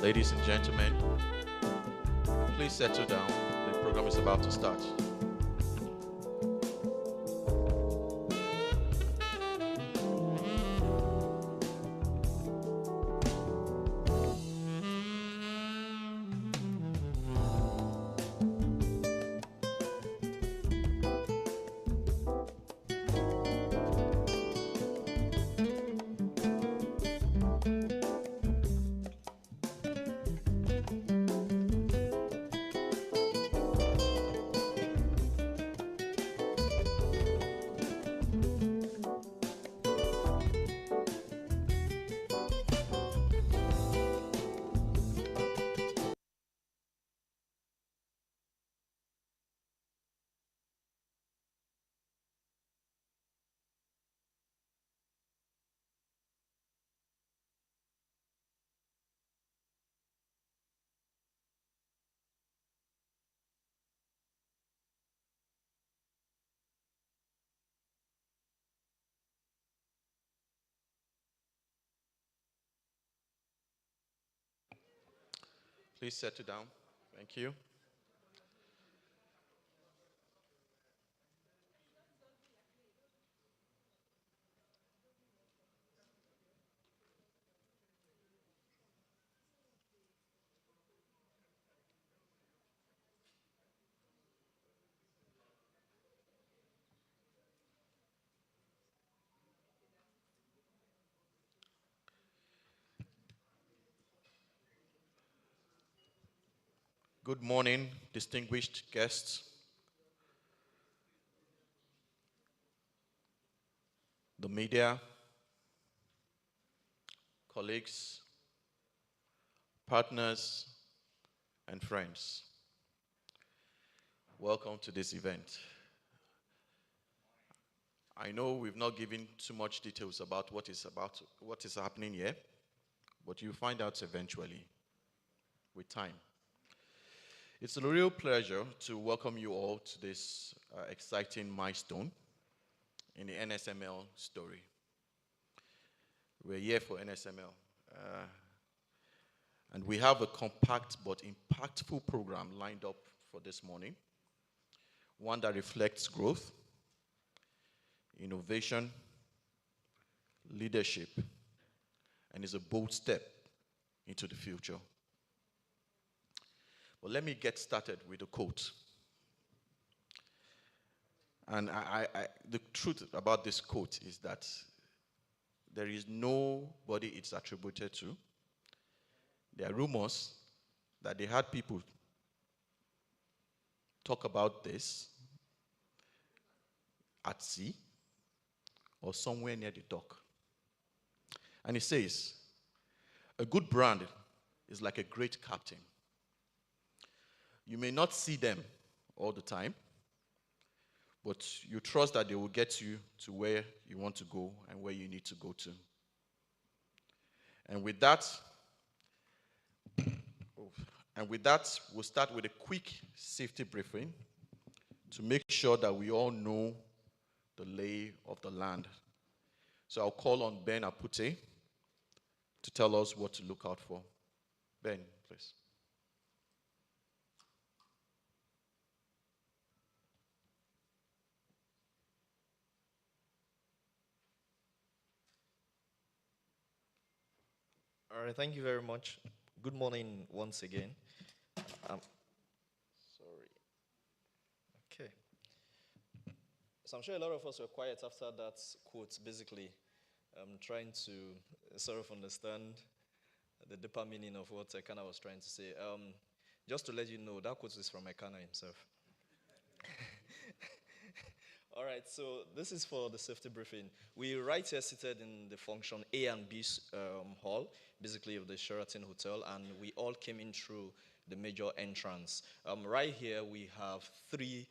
Ladies and gentlemen, please settle down. The program is about to start. Please settle down. Thank you. Good morning, distinguished guests, the media, colleagues, partners, and friends. Welcome to this event. I know we've not given too much details about what is happening here, but you'll find out eventually with time. It's a real pleasure to welcome you all to this exciting milestone in the NSML story. We're here for NSML. And we have a compact but impactful program lined up for this morning. One that reflects growth, innovation, leadership, and is a bold step into the future. But let me get started with a quote. And the truth about this quote is that there is nobody it's attributed to. There are rumors that they had people talk about this at sea or somewhere near the dock. And it says, a good brand is like a great captain. You may not see them all the time, but you trust that they will get you to where you want to go and where you need to go to. And with that, we'll start with a quick safety briefing to make sure that we all know the lay of the land. So I'll call on Ben Apute to tell us what to look out for. Ben, please. All right, thank you very much. Good morning once again. Sorry. Okay. So I'm sure a lot of us were quiet after that quote, basically trying to sort of understand the deeper meaning of what Ekana was trying to say. Just to let you know, that quote is from Ekana himself. All right, so this is for the safety briefing. We right here seated in the function A and B hall, basically of the Sheraton Hotel, and we all came in through the major entrance. Right here we have three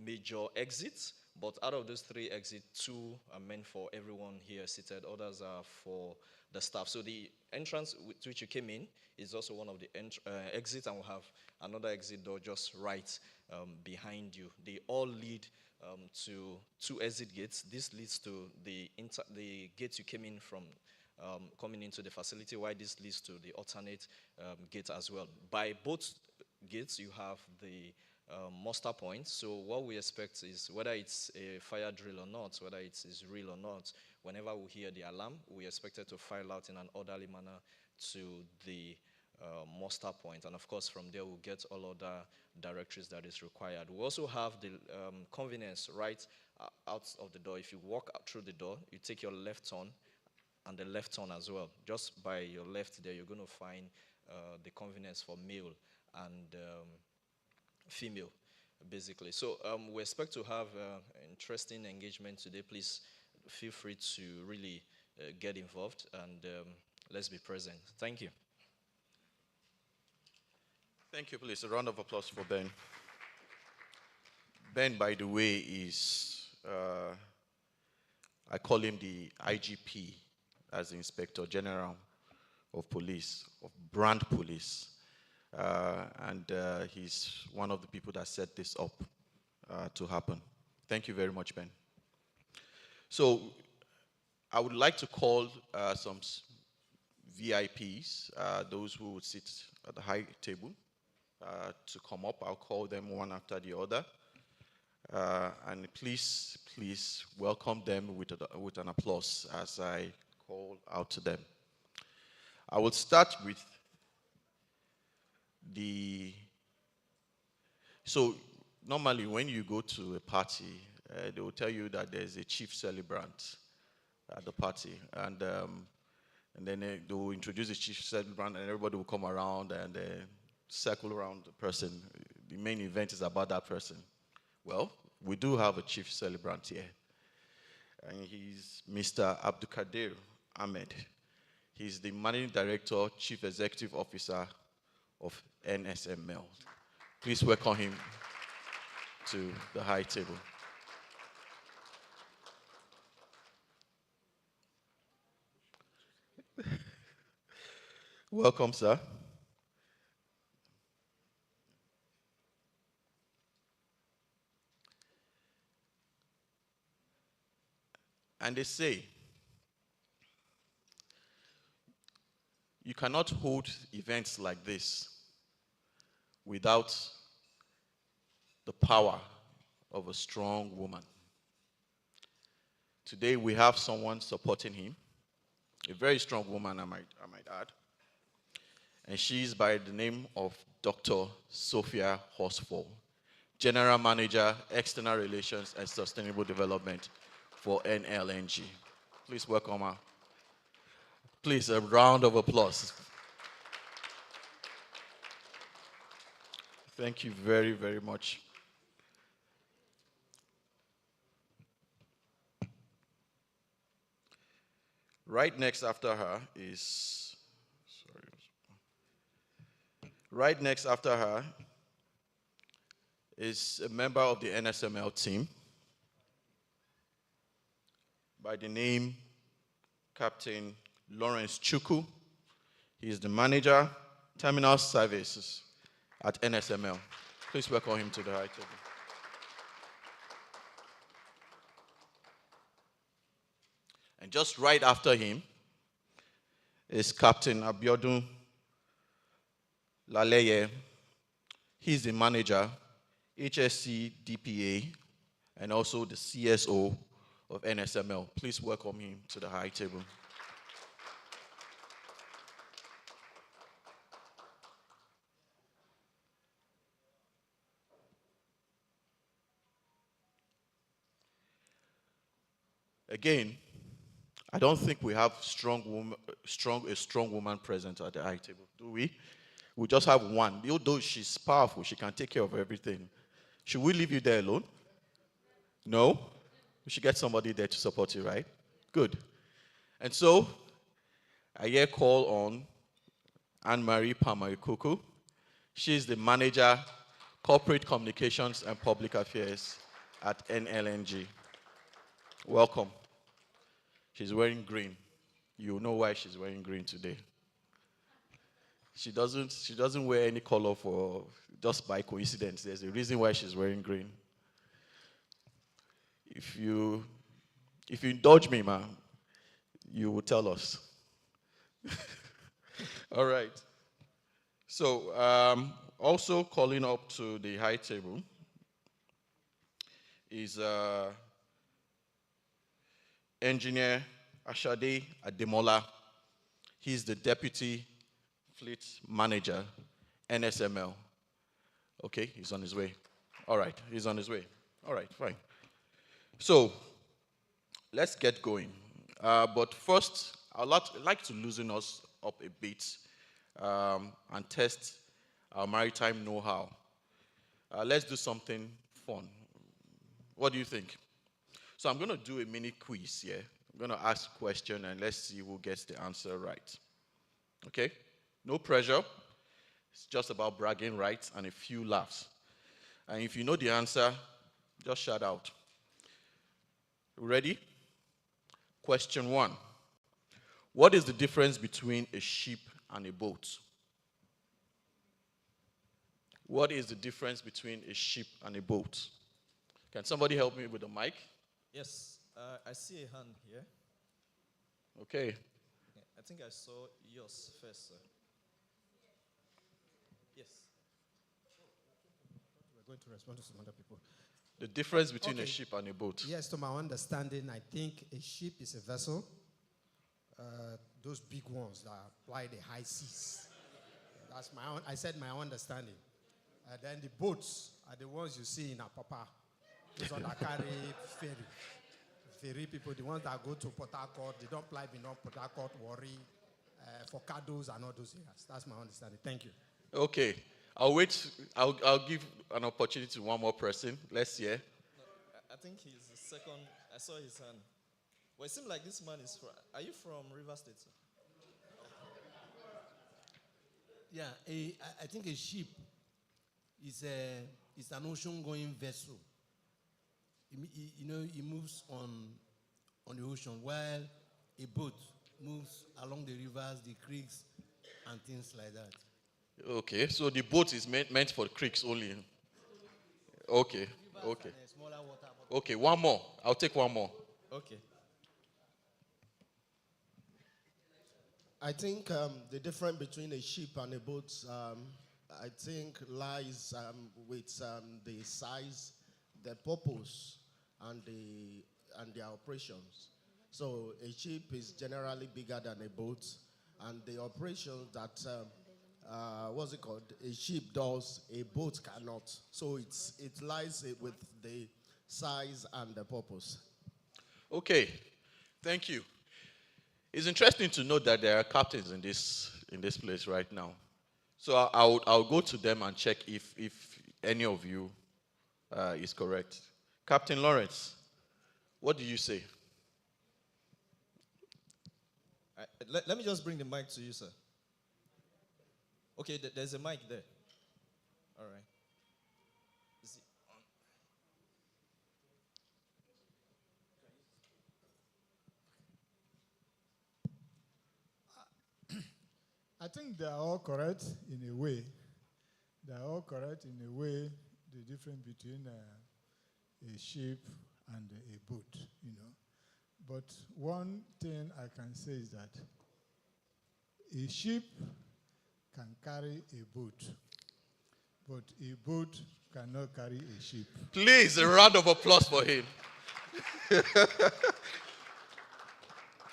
major exits, but out of those three exits, two are meant for everyone here seated, others are for the staff. So the entrance with which you came in is also one of the exits, and we'll have another exit door just right behind you. They all lead to two exit gates. This leads to the gates you came in from coming into the facility, why this leads to the alternate gate as well. By both gates, you have the muster point. So what we expect is whether it's a fire drill or not, whether it is real or not, whenever we hear the alarm, we expect it to file out in an orderly manner to the muster point. And of course, from there, we'll get all other directories that is required. We also have the convenience right out of the door. If you walk out through the door, you take your left turn and the left turn as well. Just by your left there, you're going to find the convenience for male and female, basically. So we expect to have interesting engagement today. Please feel free to really get involved and let's be present. Thank you. Thank you, please. A round of applause for Ben. Ben, by the way, is, I call him the IGP, as the Inspector General of Police, of Brand Police. And he's one of the people that set this up to happen. Thank you very much, Ben. So I would like to call some VIPs, those who would sit at the high table, to come up. I'll call them one after the other. And please welcome them with an applause as I call out to them. I will start with so normally when you go to a party, they will tell you that there's a chief celebrant at the party. And then they will introduce the chief celebrant and everybody will come around and circle around the person. The main event is about that person. Well, we do have a chief celebrant here. And he's Mr. Abdulkadir Ahmed. He's the Managing Director, Chief Executive Officer of NSML. Please welcome him to the high table. Welcome, sir. And they say, you cannot hold events like this without the power of a strong woman. Today we have someone supporting him, a very strong woman, I might add. And she's by the name of Dr. Sophia Horsfall, General Manager, External Relations and Sustainable Development for NLNG. Please welcome her. Please, a round of applause. Thank you very, very much. Right next after her is, right next after her is a member of the NSML team by the name Captain Lawrence Chukwu. He is the manager, terminal services at NSML. Please welcome him to the high table. And just right after him is Captain Abiodun Laleye. He's the manager, HSC DPA, and also the CSO of NSML. Please welcome him to the high table. Again, I don't think we have a strong woman present at the high table, do we? We just have one. Although she's powerful, she can take care of everything. Should we leave you there alone? No? We should get somebody there to support you, right? Good. And so, I here call on Anne-Marie Pamarikuku. She's the manager, corporate communications and public affairs at NLNG. Welcome. She's wearing green. You know why she's wearing green today. She doesn't wear any color for just by coincidence. There's a reason why she's wearing green. If you indulge me, ma'am, you will tell us. All right. So, also calling up to the high table is Engineer Ashade Ademola. He's the Deputy Fleet Manager, NSML. Okay, he's on his way. All right, he's on his way. All right, fine. So, let's get going. But first, like to loosen us up a bit and test our maritime know-how. Let's do something fun. What do you think? So I'm going to do a mini quiz here. I'm going to ask a question and let's see who gets the answer right. Okay? No pressure. It's just about bragging rights and a few laughs. And if you know the answer, just shout out. Ready? Question 1. What is the difference between a ship and a boat? What is the difference between a ship and a boat? Can somebody help me with the mic? Yes, I see a hand here. Okay. I think I saw yours first, sir. Yes. We're going to respond to some other people. The difference between a Okay. ship and a boat. Yes, to my understanding, I think a ship is a vessel. Those big ones that apply the high seas. That's my own. I said my understanding. Then the boats are the ones you see in Apapa. Those ones that carry ferry people, the ones that go to Port Harcourt, they don't fly beyond Port Harcourt, Warri, Focados, and all those areas. That's my understanding. Thank you. Okay. I'll wait. I'll give an opportunity to one more person. Let's hear. No, I think he's the second. I saw his hand. Well, it seems like this man is from. Are you from River State, sir? Yeah, I think a ship is an ocean-going vessel. It moves on the ocean, while a boat moves along the rivers, the creeks, and things like that. Okay. So the boat is meant for creeks only. Okay. Rivers Okay. and smaller water bodies. Okay. One more. I'll take one more. Okay. I think the difference between a ship and a boat, I think, lies with the size, the purpose, and their operations. So a ship is generally bigger than a boat, and the operations that what's it called? A ship does, a boat cannot. So it lies with the size and the purpose. Okay. Thank you. It's interesting to note that there are captains in this place right now. So I'll go to them and check if any of you is correct. Captain Lawrence, what do you say? Let me just bring the mic to you, sir. Okay, there's a mic there. All right. Is it on? I think they are all correct in a way. They are all correct in a way, the difference between a ship and a boat, But one thing I can say is that a ship can carry a boat, but a boat cannot carry a ship. Please, a round of applause for him.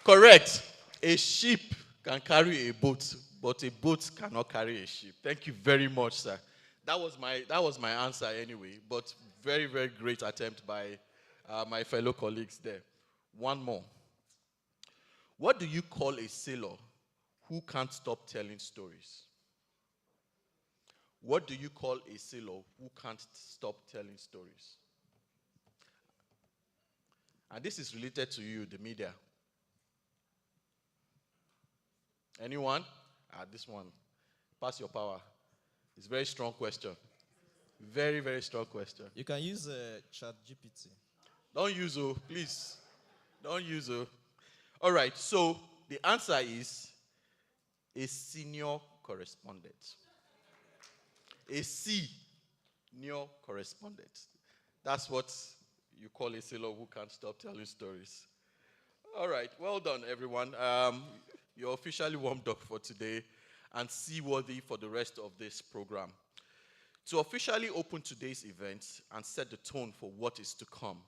Correct. A ship can carry a boat, but a boat cannot carry a ship. Thank you very much, sir. That was my answer anyway, but very, very great attempt by my fellow colleagues there. One more. What do you call a sailor who can't stop telling stories? What do you call a sailor who can't stop telling stories? And this is related to you, the media. Anyone? This one. Pass your power. It's a very strong question. Very, very strong question. You can use Chat GPT. Don't use O, please. Don't use O. All right, so the answer is a senior correspondent. A senior correspondent. That's what you call a sailor who can't stop telling stories. All right, well done, everyone. You're officially warmed up for today and seaworthy for the rest of this program. To officially open today's event and set the tone for what is to come,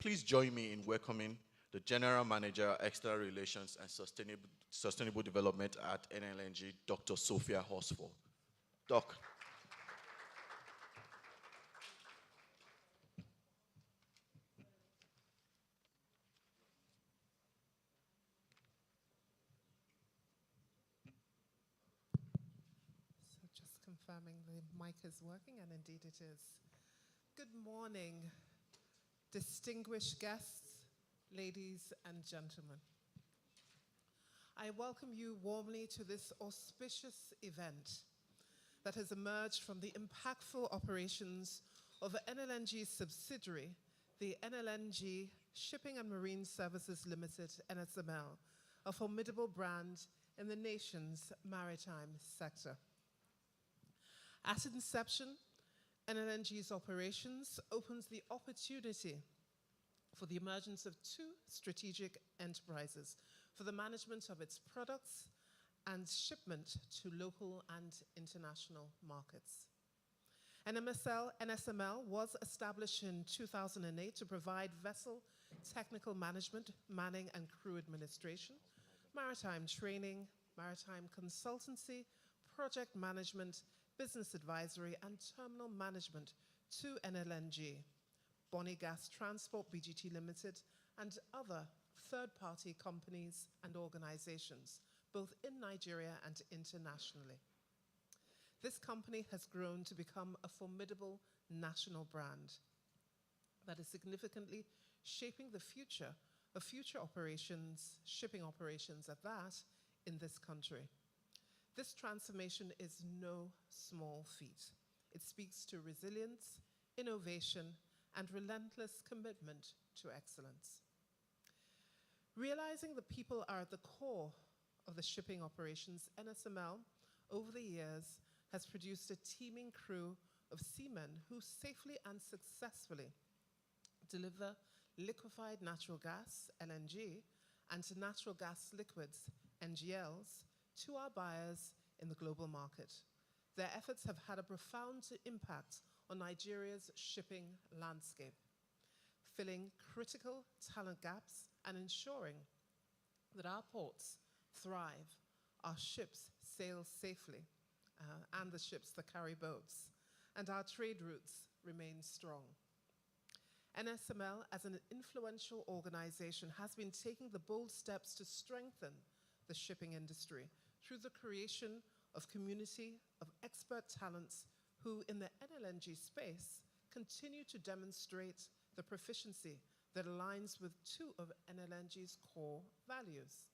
please join me in welcoming the General Manager, External Relations and Sustainable Development at NLNG, Dr. Sophia Horsfall. Doc. So just confirming the mic is working, and indeed it is. Good morning, distinguished guests, ladies and gentlemen. I welcome you warmly to this auspicious event that has emerged from the impactful operations of NLNG's subsidiary, the NLNG Shipping and Marine Services Limited, NSML, a formidable brand in the nation's maritime sector. At inception, NLNG's operations opens the opportunity for the emergence of two strategic enterprises for the management of its products and shipment to local and international markets. NSML was established in 2008 to provide vessel technical management, manning and crew administration, maritime training, maritime consultancy, project management, business advisory and terminal management to NLNG, Bonny Gas Transport BGT Limited, and other third-party companies and organizations, both in Nigeria and internationally. This company has grown to become a formidable national brand that is significantly shaping the future of future operations, shipping operations at that, in this country. This transformation is no small feat. It speaks to resilience, innovation, and relentless commitment to excellence. Realizing the people are at the core of the shipping operations, NSML, over the years, has produced a teeming crew of seamen who safely and successfully deliver liquefied natural gas, LNG, and natural gas liquids, NGLs, to our buyers in the global market. Their efforts have had a profound impact on Nigeria's shipping landscape, filling critical talent gaps and ensuring that our ports thrive, our ships sail safely, and the ships that carry boats, and our trade routes remain strong. NSML, as an influential organization, has been taking the bold steps to strengthen the shipping industry through the creation of community of expert talents who, in the NLNG space, continue to demonstrate the proficiency that aligns with two of NLNG's core values,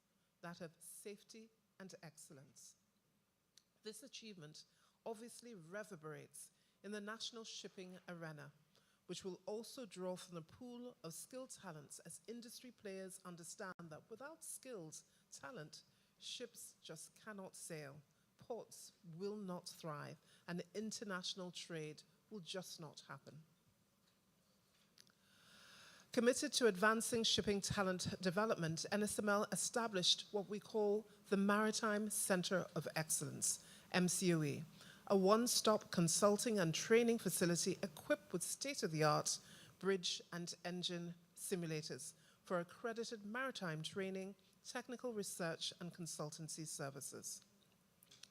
that of safety and excellence. This achievement obviously reverberates in the national shipping arena, which will also draw from the pool of skilled talents as industry players understand that without skilled talent, ships just cannot sail, ports will not thrive, and international trade will just not happen. Committed to advancing shipping talent development, NSML established what we call the Maritime Center of Excellence, MCOE, a one-stop consulting and training facility equipped with state-of-the-art bridge and engine simulators for accredited maritime training, technical research, and consultancy services.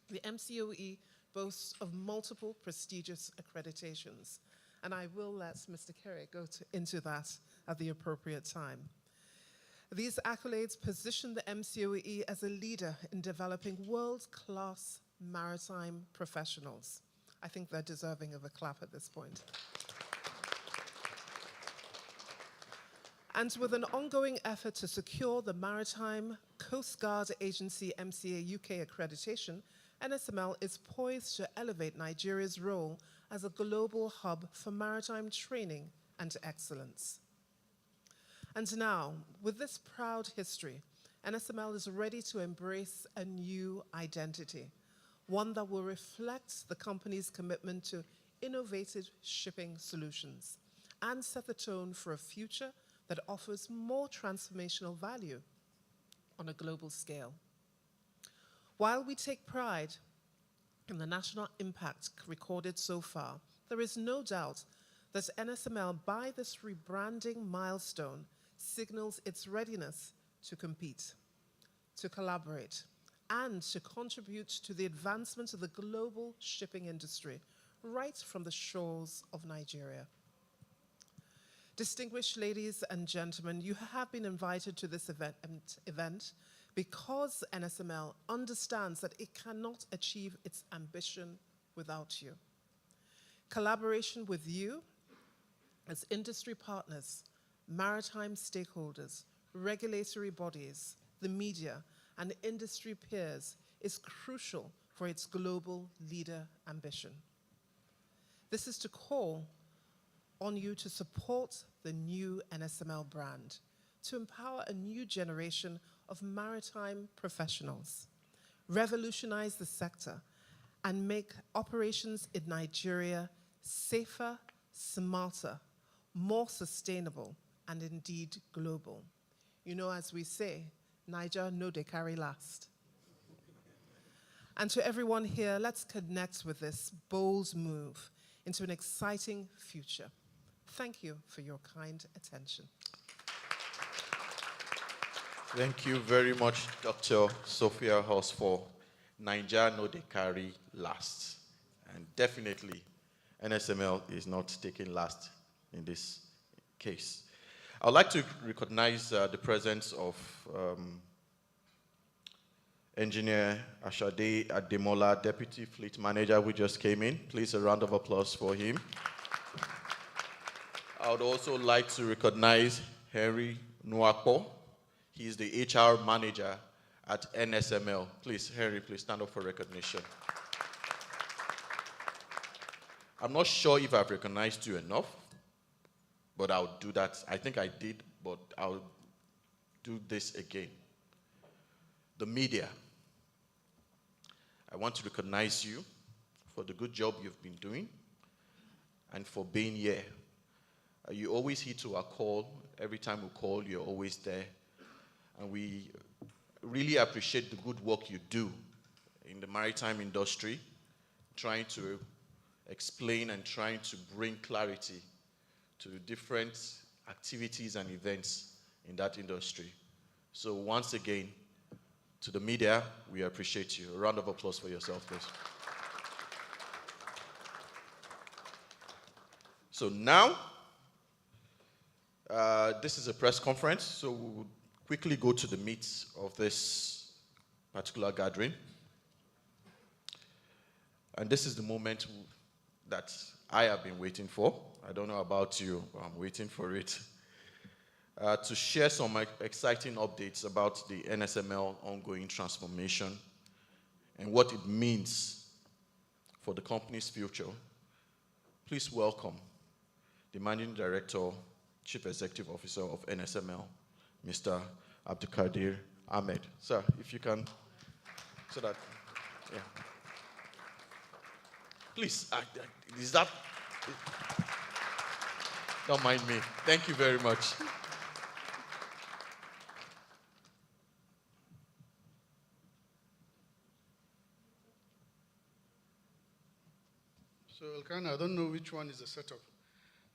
The MCOE boasts of multiple prestigious accreditations, and I will let Mr. Kerry go into that at the appropriate time. These accolades position the MCOE as a leader in developing world-class maritime professionals. I think they're deserving of a clap at this point. And with an ongoing effort to secure the Maritime Coast Guard Agency MCA UK accreditation, NSML is poised to elevate Nigeria's role as a global hub for maritime training and excellence. And now, with this proud history, NSML is ready to embrace a new identity, one that will reflect the company's commitment to innovative shipping solutions and set the tone for a future that offers more transformational value on a global scale. While we take pride in the national impact recorded so far, there is no doubt that NSML, by this rebranding milestone, signals its readiness to compete, to collaborate, and to contribute to the advancement of the global shipping industry right from the shores of Nigeria. Distinguished ladies and gentlemen, you have been invited to this event because NSML understands that it cannot achieve its ambition without you. Collaboration with you as industry partners, maritime stakeholders, regulatory bodies, the media, and industry peers is crucial for its global leader ambition. This is to call on you to support the new NSML brand, to empower a new generation of maritime professionals, revolutionize the sector, and make operations in Nigeria safer, smarter, more sustainable, and indeed global. You know, as we say, Niger no dey carry last. And to everyone here, let's connect with this bold move into an exciting future. Thank you for your kind attention. Thank you very much, Dr. Sophia Hoss, for Niger no dey carry last. And definitely, NSML is not taking last in this case. I'd like to recognize the presence of Engineer Ashade Ademola, Deputy Fleet Manager, who just came in. Please, a round of applause for him. I would also like to recognize Henry Nwakpo. He is the HR Manager at NSML. Please, Henry, please stand up for recognition. I'm not sure if I've recognized you enough, but I'll do that. I think I did, but I'll do this again. The media. I want to recognize you for the good job you've been doing and for being here. You always hit to our call. Every time we call, you're always there. And we really appreciate the good work you do in the maritime industry, trying to explain and trying to bring clarity to different activities and events in that industry. So once again, to the media, we appreciate you. A round of applause for yourself, please. So now, this is a press conference, so we'll quickly go to the meat of this particular gathering. And this is the moment that I have been waiting for. I don't know about you, but I'm waiting for it. To share some exciting updates about the NSML ongoing transformation and what it means for the company's future. Please welcome the Managing Director, Chief Executive Officer of NSML, Mr. Abdulkadir Ahmed. Sir, if you can, so that, yeah. Please, is that, don't mind me. Thank you very much. So, Elkanah, I don't know which one is the setup.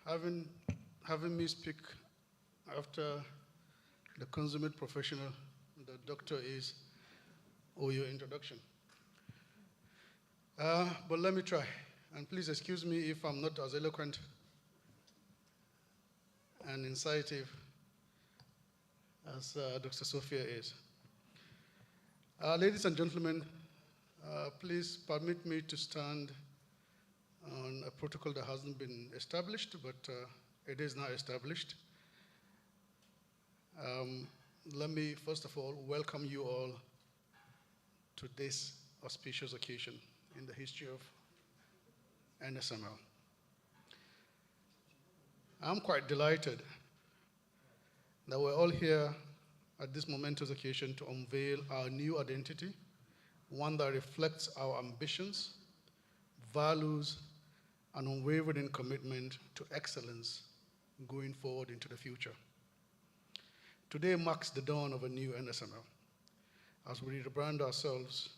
Having me speak after the consummate professional the doctor is, or your introduction. But let me try. And please excuse me if I'm not as eloquent and incisive as Dr. Sophia is. Ladies and gentlemen, please permit me to stand on a protocol that hasn't been established, but it is now established. Let me, first of all, welcome you all to this auspicious occasion in the history of NSML. I'm quite delighted that we're all here at this momentous occasion to unveil our new identity, one that reflects our ambitions, values, and unwavering commitment to excellence going forward into the future. Today marks the dawn of a new NSML as we rebrand ourselves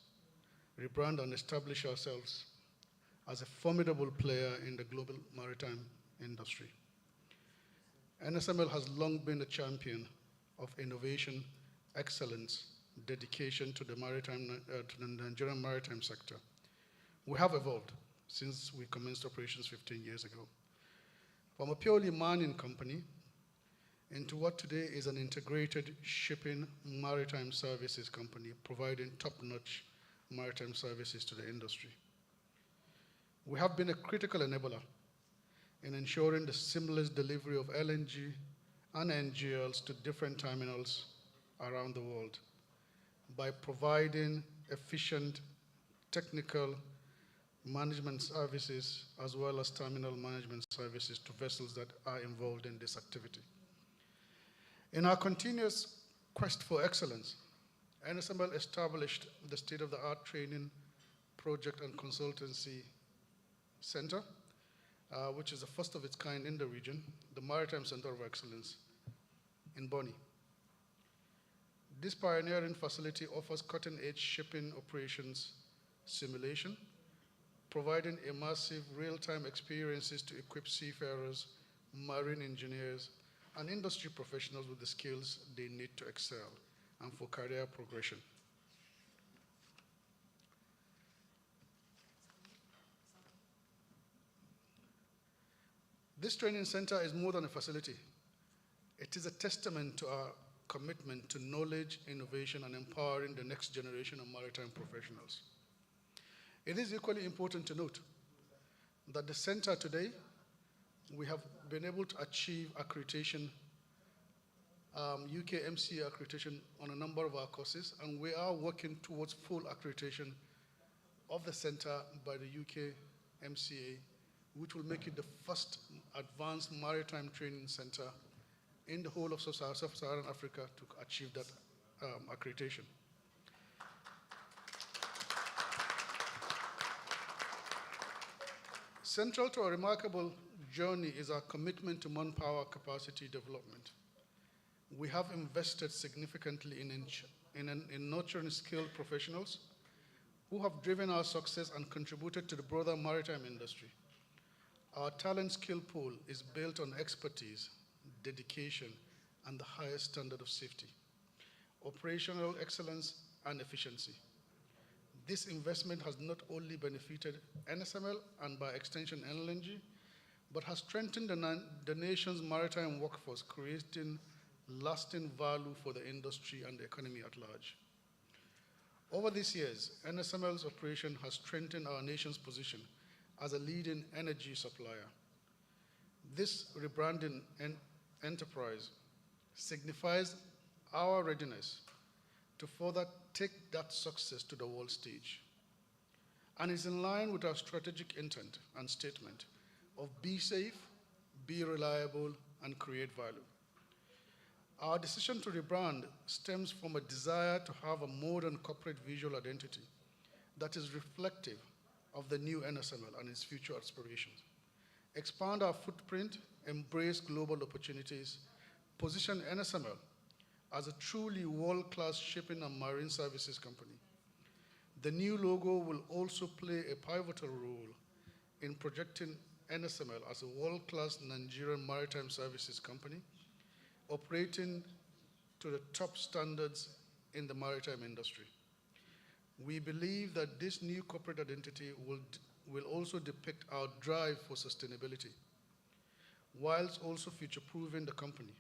rebrand and establish ourselves as a formidable player in the global maritime industry. NSML has long been a champion of innovation, excellence, dedication to the Nigerian maritime sector. We have evolved since we commenced operations 15 years ago. From a purely mining company into what today is an integrated shipping maritime services company providing top-notch maritime services to the industry. We have been a critical enabler in ensuring the seamless delivery of LNG and NGLs to different terminals around the world by providing efficient technical management services as well as terminal management services to vessels that are involved in this activity. In our continuous quest for excellence, NSML established the state-of-the-art training project and consultancy center, which is the first of its kind in the region, the Maritime Center of Excellence in Bonny. This pioneering facility offers cutting-edge shipping operations simulation, providing immersive real-time experiences to equip seafarers, marine engineers, and industry professionals with the skills they need to excel and for career progression. This training center is more than a facility. It is a testament to our commitment to knowledge, innovation, and empowering the next generation of maritime professionals. It is equally important to note that the center today, we have been able to achieve accreditation, UK MCA accreditation on a number of our courses, and we are working towards full accreditation of the center by the UK MCA, which will make it the first advanced maritime training center in the whole of sub-Saharan Africa to achieve that accreditation. Central to our remarkable journey is our commitment to manpower capacity development. We have invested significantly in nurturing skilled professionals who have driven our success and contributed to the broader maritime industry. Our talent skill pool is built on expertise, dedication, and the highest standard of safety, operational excellence, and efficiency. This investment has not only benefited NSML and by extension NLNG, but has strengthened the nation's maritime workforce, creating lasting value for the industry and the economy at large. Over these years, NSML's operation has strengthened our nation's position as a leading energy supplier. This rebranding enterprise signifies our readiness to further take that success to the world stage, and is in line with our strategic intent and statement of be safe, be reliable, and create value. Our decision to rebrand stems from a desire to have a modern corporate visual identity that is reflective of the new NSML and its future aspirations, expand our footprint, embrace global opportunities, position NSML as a truly world-class shipping and marine services company. The new logo will also play a pivotal role in projecting NSML as a world-class Nigerian maritime services company, operating to the top standards in the maritime industry. We believe that this new corporate identity will also depict our drive for sustainability, whilst also future-proofing the company.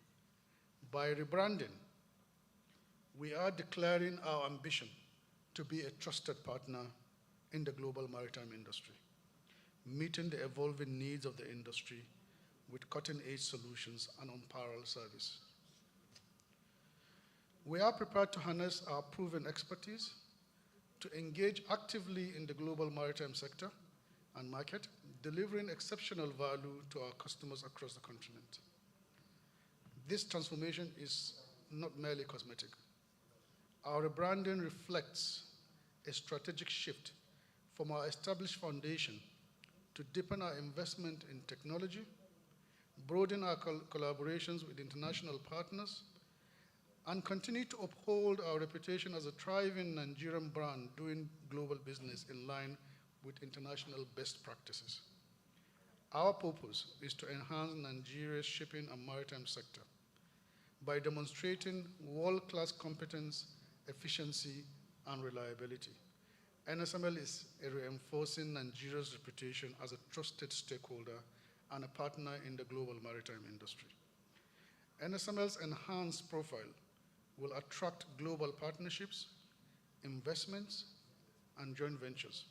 By rebranding, we are declaring our ambition to be a trusted partner in the global maritime industry, meeting the evolving needs of the industry with cutting-edge solutions and unparalleled service. We are prepared to harness our proven expertise to engage actively in the global maritime sector and market, delivering exceptional value to our customers across the continent. This transformation is not merely cosmetic. Our rebranding reflects a strategic shift from our established foundation to deepen our investment in technology, broaden our collaborations with international partners, and continue to uphold our reputation as a thriving Nigerian brand doing global business in line with international best practices. Our purpose is to enhance Nigeria's shipping and maritime sector by demonstrating world-class competence, efficiency, and reliability. NSML is reinforcing Nigeria's reputation as a trusted stakeholder and a partner in the global maritime industry. NSML's enhanced profile will attract global partnerships, investments, and joint ventures,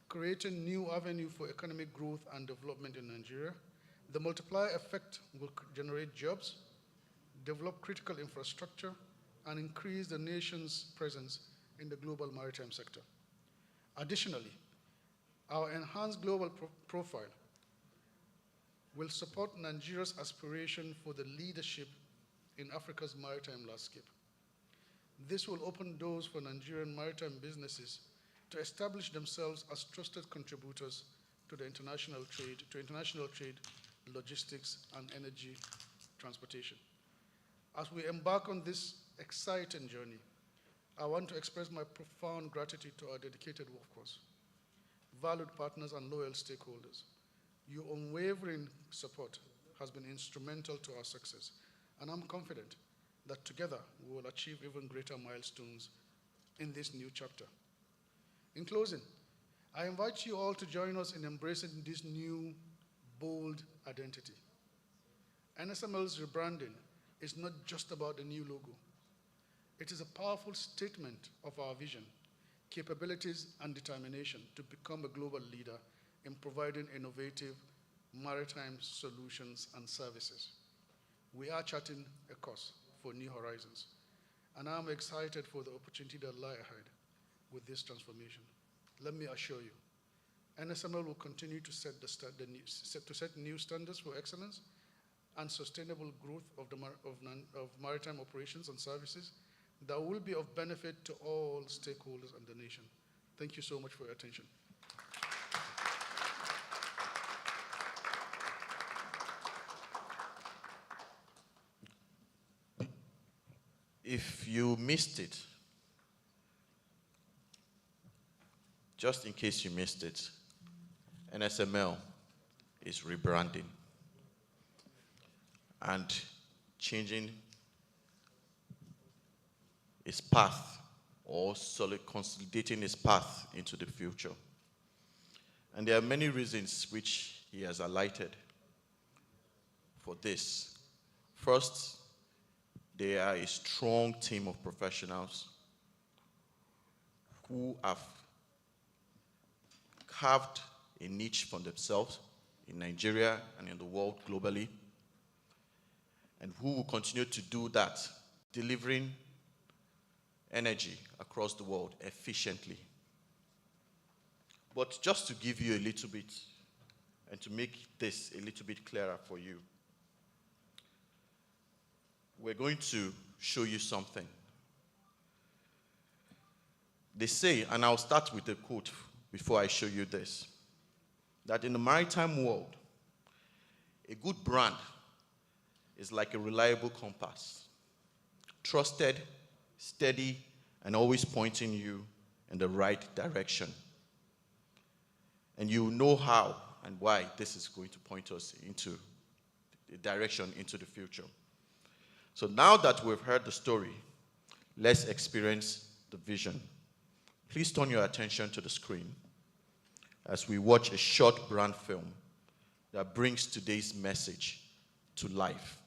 creating new avenue for economic growth and development in Nigeria. The multiplier effect will generate jobs, develop critical infrastructure, and increase the nation's presence in the global maritime sector. Additionally, our enhanced global profile will support Nigeria's aspiration for the leadership in Africa's maritime landscape. This will open doors for Nigerian maritime businesses to establish themselves as trusted contributors to the international trade, logistics, and energy transportation. As we embark on this exciting journey, I want to express my profound gratitude to our dedicated workforce, valued partners, and loyal stakeholders. Your unwavering support has been instrumental to our success, and I'm confident that together we will achieve even greater milestones in this new chapter. In closing, I invite you all to join us in embracing this new, bold identity. NSML's rebranding is not just about the new logo. It is a powerful statement of our vision, capabilities, and determination to become a global leader in providing innovative maritime solutions and services. We are charting a course for new horizons, and I'm excited for the opportunity that lie ahead with this transformation. Let me assure you, NSML will continue to set new standards for excellence and sustainable growth of maritime operations and services that will be of benefit to all stakeholders and the nation. Thank you so much for your attention. If you missed it, just in case you missed it, NSML is rebranding and changing its path, or consolidating its path into the future. And there are many reasons which he has highlighted for this. First, they are a strong team of professionals who have carved a niche for themselves in Nigeria and in the world globally, and who will continue to do that, delivering energy across the world efficiently. But just to give you a little bit, and to make this a little bit clearer for you, we're going to show you something. They say, and I'll start with a quote before I show you this, that in the maritime world, a good brand is like a reliable compass, trusted, steady, and always pointing you in the right direction. And you know how and why this is going to point us into the direction into the future. So now that we've heard the story, let's experience the vision. Please turn your attention to the screen as we watch a short brand film that brings today's message to life.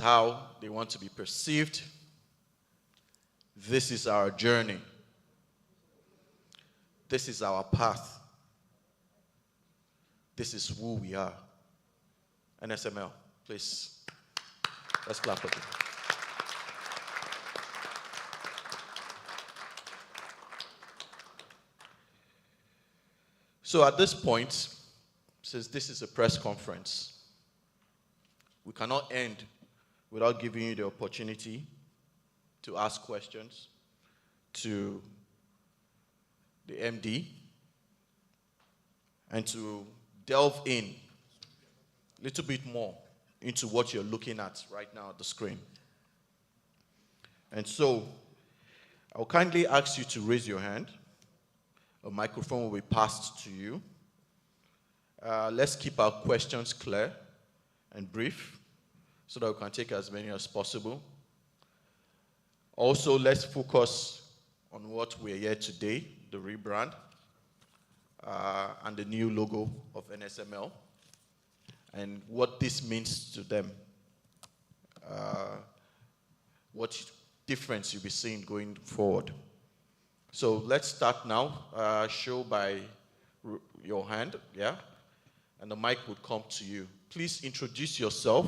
how they want to be perceived. This is our journey. This is our path. This is who we are. NSML, please. Let's clap for them. So at this point, since this is a press conference, we cannot end without giving you the opportunity to ask questions to the MD and to delve in a little bit more into what you're looking at right now at the screen. And so I'll kindly ask you to raise your hand. A microphone will be passed to you. Let's keep our questions clear and brief so that we can take as many as possible. Also, let's focus on what we're here today, the rebrand, and the new logo of NSML, and what this means to them. What difference you'll be seeing going forward. So let's start now. Show by your hand, yeah? And the mic would come to you. Please introduce yourself,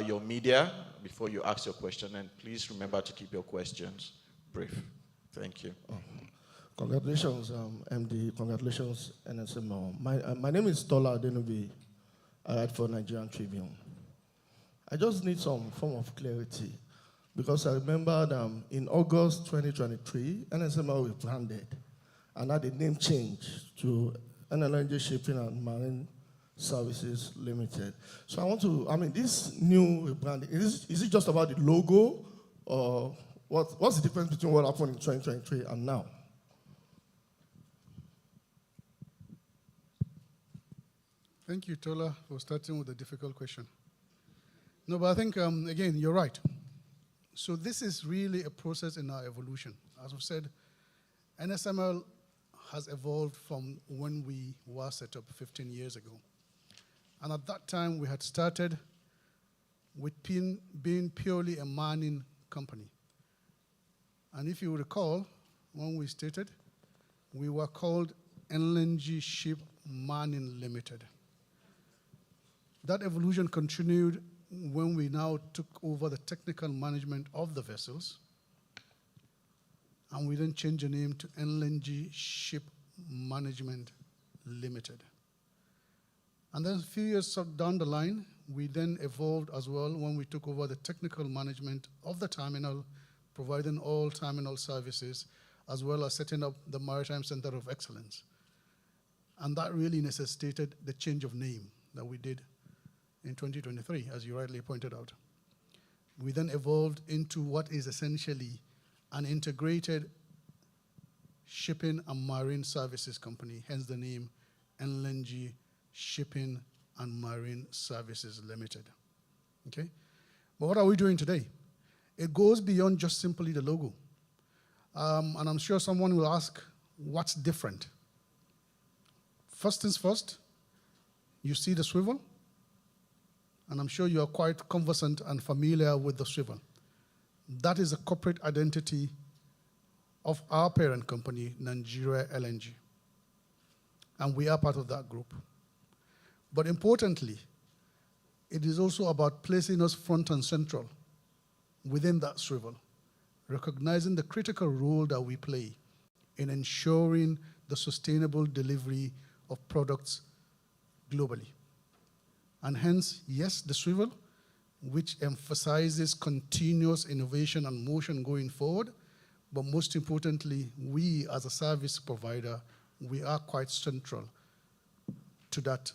your media, before you ask your question, and please remember to keep your questions brief. Thank you. Congratulations, MD. Congratulations, NSML. My name is Tola Adenubi. I write for Nigerian Tribune. I just need some form of clarity because I remember in August 2023, NSML rebranded and had a name change to NLNG Shipping and Marine Services Limited. So I want to, this new rebranding, is it just about the logo or what's the difference between what happened in 2023 and now? Thank you, Tola, for starting with a difficult question. No, but I think, again, you're right. So this is really a process in our evolution. As I've said, NSML has evolved from when we were set up 15 years ago. And at that time, we had started with being purely a mining company. And if you recall, when we started, we were called NLNG Ship Mining Limited. That evolution continued when we now took over the technical management of the vessels, and we then changed the name to NLNG Ship Management Limited. And then a few years down the line, we then evolved as well when we took over the technical management of the terminal, providing all terminal services, as well as setting up the Maritime Center of Excellence. And that really necessitated the change of name that we did in 2023, as you rightly pointed out. We then evolved into what is essentially an integrated shipping and marine services company, hence the name NLNG Shipping and Marine Services Limited. Okay? But what are we doing today? It goes beyond just simply the logo. And I'm sure someone will ask, what's different? First things first, you see the swivel, and I'm sure you are quite conversant and familiar with the swivel. That is a corporate identity of our parent company, Nigeria LNG. And we are part of that group. But importantly, it is also about placing us front and central within that swivel, recognizing the critical role that we play in ensuring the sustainable delivery of products globally. And hence, yes, the swivel, which emphasizes continuous innovation and motion going forward, but most importantly, we as a service provider, we are quite central to that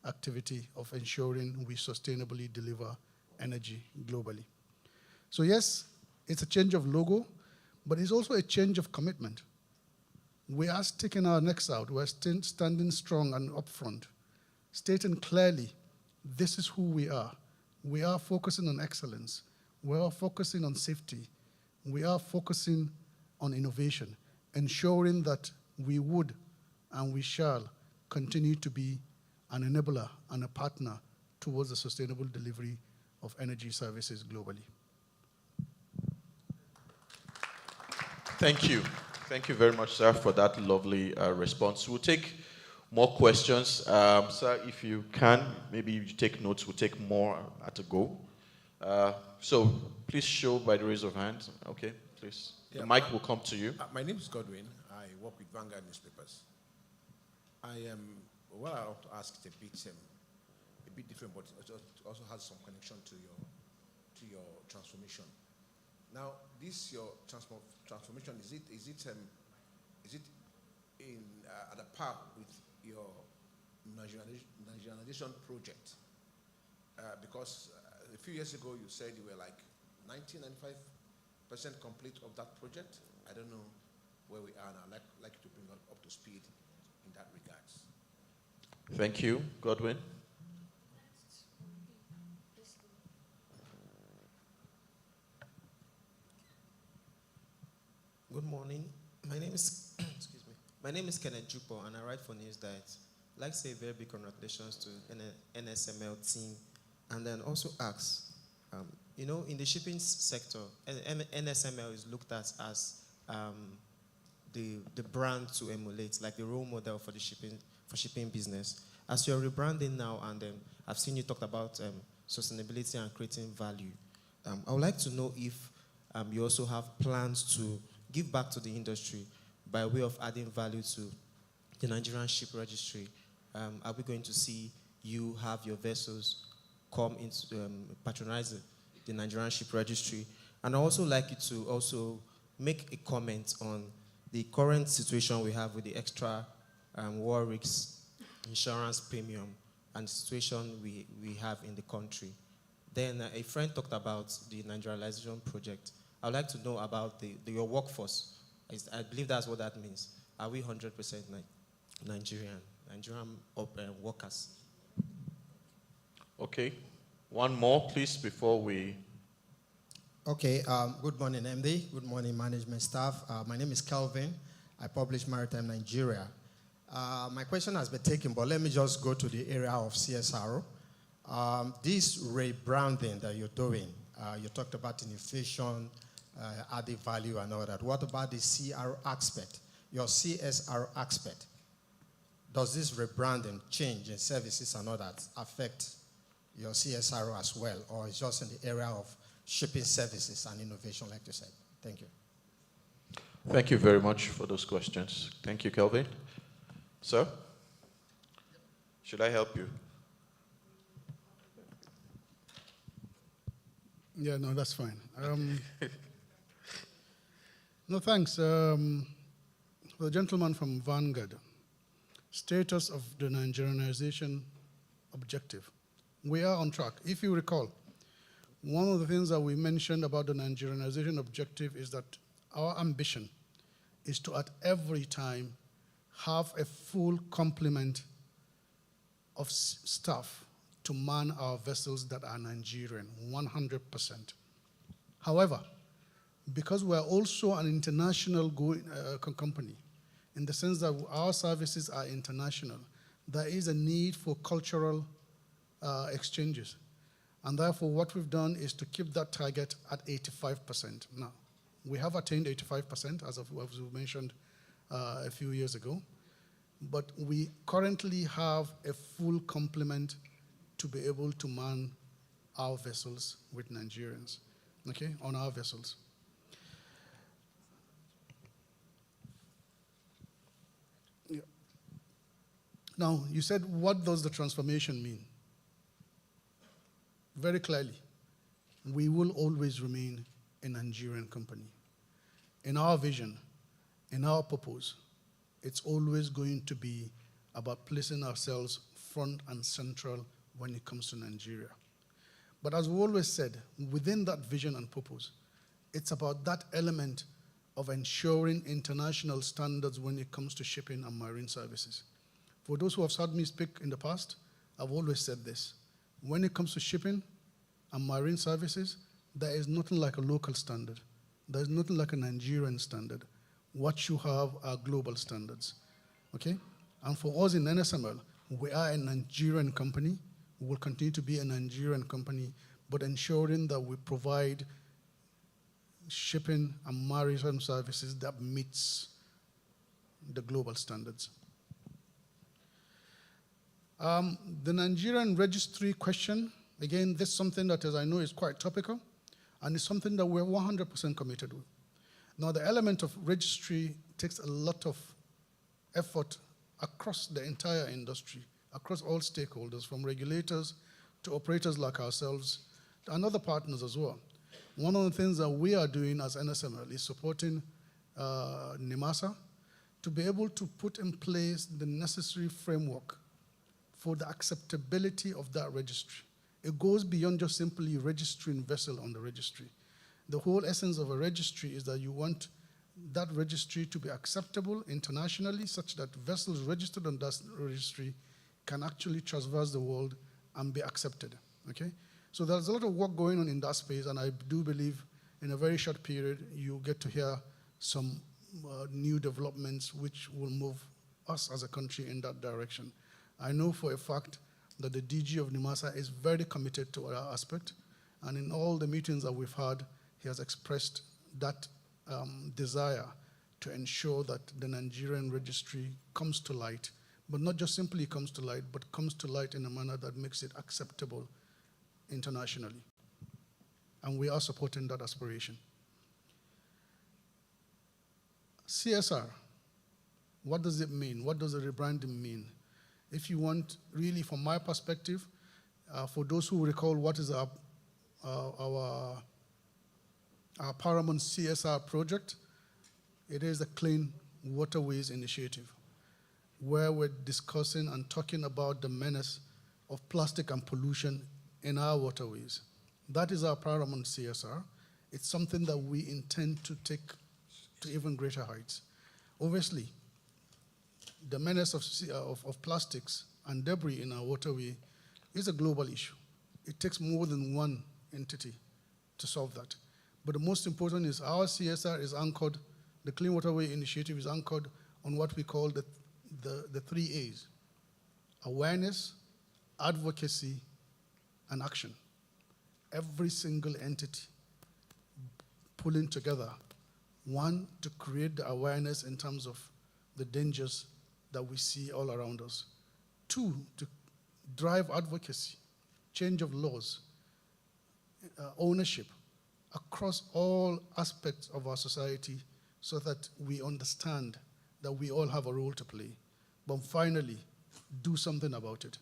activity of ensuring we sustainably deliver energy globally. So yes, it's a change of logo, but it's also a change of commitment. We are sticking our necks out. We're standing strong and upfront, stating clearly, this is who we are. We are focusing on excellence. We are focusing on safety. We are focusing on innovation, ensuring that we would and we shall continue to be an enabler and a partner towards the sustainable delivery of energy services globally. Thank you. Thank you very much, sir, for that lovely response. We'll take more questions. Sir, if you can, maybe you take notes. We'll take more at a go. So please show by the raise of hand. Okay, please. Yeah, the mic will come to you. My name is Godwin. I work with Vanguard newspapers. I am, what I want to ask is a bit different, but it also has some connection to your transformation. Now, this your transformation, is it in at a par with your Nigerianization project? Because a few years ago you said you were like 95% complete of that project. I don't know where we are now. I'd like to bring up to speed in that regards. Thank you, Godwin. Good morning. My name is excuse me. My name is Kenneth Jupo, and I write for News Diet. I'd like to say very big congratulations to NSML team, and then also ask, in the shipping sector, NSML is looked at as the brand to emulate, like the role model for the shipping business. As you're rebranding now, and I've seen you talk about sustainability and creating value. I would like to know if you also have plans to give back to the industry by way of adding value to the Nigerian Ship Registry. Are we going to see you have your vessels come into patronize the Nigerian Ship Registry? And I'd also like you to also make a comment on the current situation we have with the extra war risks insurance premium and the situation we have in the country. Then a friend talked about the Nigerianization project. I'd like to know about your workforce. I believe that's what that means. Are we 100% Nigerian workers? Okay. One more, please, before we... Okay, good morning, MD. Good morning, management staff. My name is Kelvin. I publish Maritime Nigeria. My question has been taken, but let me just go to the area of CSR. This rebranding that you're doing, you talked about innovation, added value and all that. What about the CR aspect, your CSR aspect? Does this rebranding, change in services and all that affect your CSR as well, or it's just in the area of shipping services and innovation, like you said? Thank you. Thank you very much for those questions. Thank you, Kelvin. Sir, should I help you? Yeah, no, that's fine. No, thanks. The gentleman from Vanguard, status of the Nigerianization objective. We are on track. If you recall, one of the things that we mentioned about the Nigerianization objective is that our ambition is to, at every time, have a full complement of staff to man our vessels that are Nigerian, 100%. However, because we're also an international company, in the sense that our services are international, there is a need for cultural exchanges. And therefore, what we've done is to keep that target at 85%. Now, we have attained 85%, as we mentioned a few years ago. But we currently have a full complement to be able to man our vessels with Nigerians, okay, on our vessels. Yeah. Now, you said, what does the transformation mean? Very clearly, we will always remain a Nigerian company. In our vision, in our purpose, it's always going to be about placing ourselves front and central when it comes to Nigeria. But as we always said, within that vision and purpose, it's about that element of ensuring international standards when it comes to shipping and marine services. For those who have heard me speak in the past, I've always said this. When it comes to shipping and marine services, there is nothing like a local standard. There is nothing like a Nigerian standard. What you have are global standards, okay? And for us in NSML, we are a Nigerian company. We will continue to be a Nigerian company but ensuring that we provide shipping and maritime services that meets the global standards. The Nigerian registry question, again, this is something that, as I know, is quite topical, and it's something that we're 100% committed with. Now, the element of registry takes a lot of effort across the entire industry, across all stakeholders, from regulators to operators like ourselves, and other partners as well. One of the things that we are doing as NSML is supporting NIMASA to be able to put in place the necessary framework for the acceptability of that registry. It goes beyond just simply registering vessel on the registry. The whole essence of a registry is that you want that registry to be acceptable internationally, such that vessels registered on that registry can actually traverse the world and be accepted, okay? So there's a lot of work going on in that space, and I do believe in a very short period, you'll get to hear some new developments which will move us as a country in that direction. I know for a fact that the DG of NIMASA is very committed to that aspect, and in all the meetings that we've had, he has expressed that desire to ensure that the Nigerian registry comes to light, but not just simply comes to light, but comes to light in a manner that makes it acceptable internationally. And we are supporting that aspiration. CSR, what does it mean? What does the rebranding mean? If you want, really, from my perspective, for those who recall what is our paramount CSR project, it is the Clean Waterways Initiative, where we're discussing and talking about the menace of plastic and pollution in our waterways. That is our paramount CSR. It's something that we intend to take to even greater heights. Obviously, the menace of plastics and debris in our waterway is a global issue. It takes more than one entity to solve that. But the most important is our CSR is anchored, the Clean Waterway Initiative is anchored on what we call the 3 A's: awareness, advocacy, and action. Every single entity pulling together, one, to create the awareness in terms of the dangers that we see all around us. 2, to drive advocacy, change of laws, ownership across all aspects of our society so that we understand that we all have a role to play. But finally, do something about it.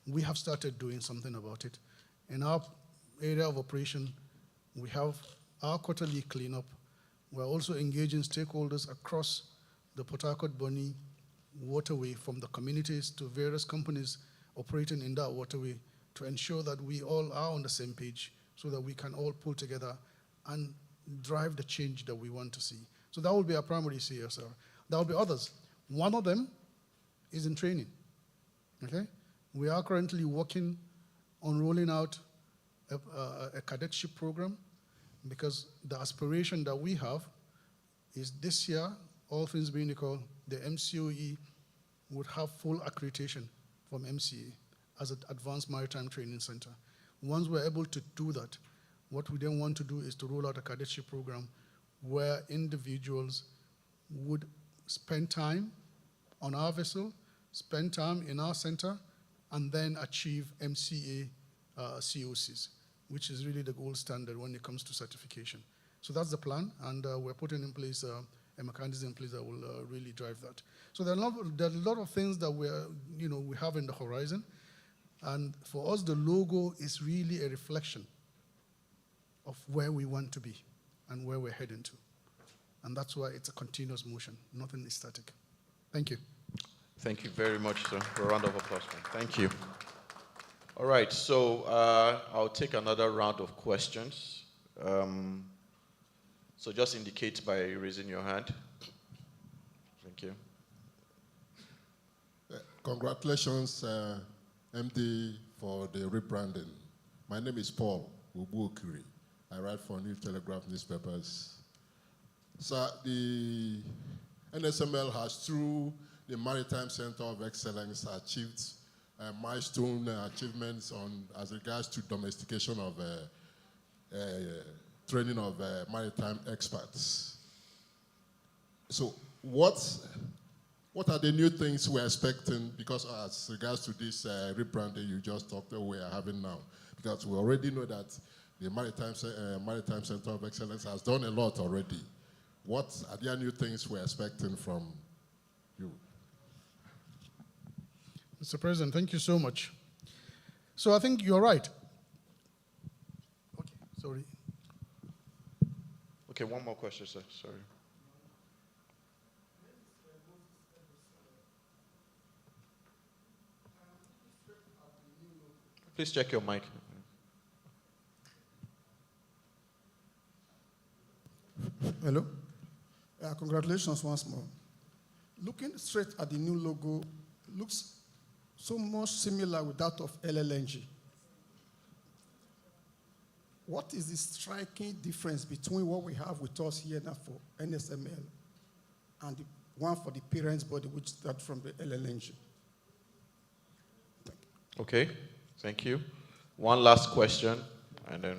We have started doing something about it. In our area of operation, we have our quarterly cleanup. We're also engaging stakeholders across the Port Harcourt-Bonny waterway, from the communities to various companies operating in that waterway, to ensure that we all are on the same page so that we can all pull together and drive the change that we want to see. So that will be our primary CSR. There will be others. One of them is in training, okay? We are currently working on rolling out a cadetship program, because the aspiration that we have is this year, all things being equal, the MCOE would have full accreditation from MCA as an advanced maritime training center. Once we're able to do that, what we then want to do is to roll out a cadetship program where individuals would spend time on our vessel, spend time in our center, and then achieve MCA COCs, which is really the gold standard when it comes to certification. So that's the plan, and we're putting in place a mechanism in place that will really drive that. So there are a lot of things that we have in the horizon, and for us, the logo is really a reflection of where we want to be and where we're heading to. And that's why it's a continuous motion. Nothing is static. Thank you. Thank you very much, sir. A round of applause. Thank you. All right, so I'll take another round of questions. So just indicate by raising your hand. Thank you. Congratulations, MD, for the rebranding. My name is Paul Ubuokiri. I write for New Telegraph newspapers. So the NSML has, through the Maritime Center of Excellence, achieved milestone achievements as regards to domestication of training of maritime experts. So what are the new things we're expecting, because as regards to this rebranding you just talked about we are having now? Because we already know that the Maritime Center of Excellence has done a lot already. What are the new things we're expecting from you? Mr. President, thank you so much. So I think you're right. Okay, sorry. Okay, one more question, sir. Sorry. Please check your mic. Hello? Congratulations once more. Looking straight at the new logo, looks so much similar with that of LLNG. What is the striking difference between what we have with us here now for NSML and the one for the parents body, which starts from the LLNG? Okay, thank you. One last question, and then.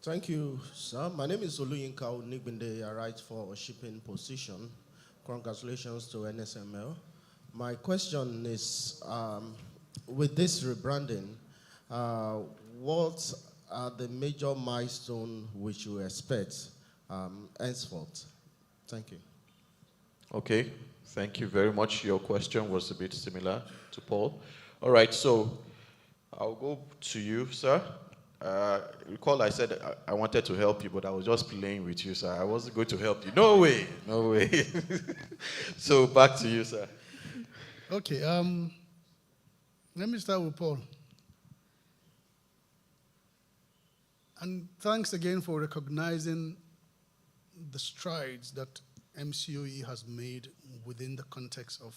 Thank you, sir. My name is Oluyinka Onigbinde. I write for a shipping position. Congratulations to NSML. My question is, with this rebranding, what are the major milestones which you expect henceforth? Thank you. Okay, thank you very much. Your question was a bit similar to Paul. All right, so I'll go to you, sir. Recall I said I wanted to help you, but I was just playing with you, sir. I wasn't going to help you. No way, no way. So back to you, sir. Okay, let me start with Paul. And thanks again for recognizing the strides that MCOE has made within the context of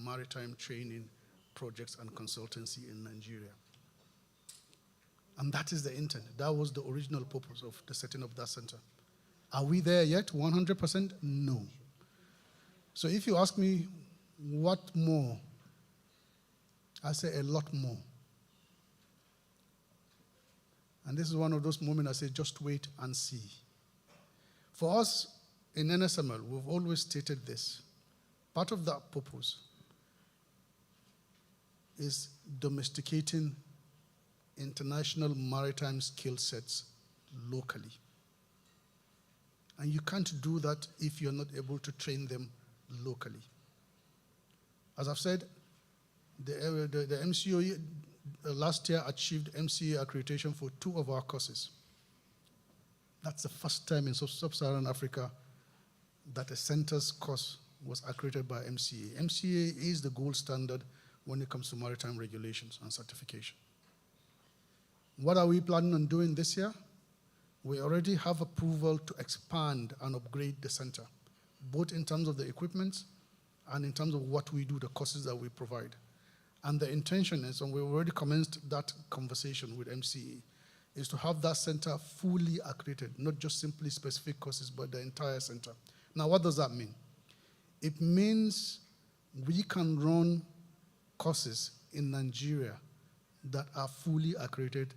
maritime training projects and consultancy in Nigeria. And that is the intent. That was the original purpose of the setting up that center. Are we there yet? 100%? No. So if you ask me what more, I say a lot more. And this is one of those moments I say, just wait and see. For us in NSML, we've always stated this. Part of that purpose is domesticating international maritime skill sets locally. And you can't do that if you're not able to train them locally. As I've said, the MCOE last year achieved MCA accreditation for 2 of our courses. That's the first time in sub-Saharan Africa that a center's course was accredited by MCA. MCA is the gold standard when it comes to maritime regulations and certification. What are we planning on doing this year? We already have approval to expand and upgrade the center, both in terms of the equipment and in terms of what we do, the courses that we provide. And the intention is, and we've already commenced that conversation with MCE, is to have that center fully accredited, not just simply specific courses, but the entire center. Now, what does that mean? It means we can run courses in Nigeria that are fully accredited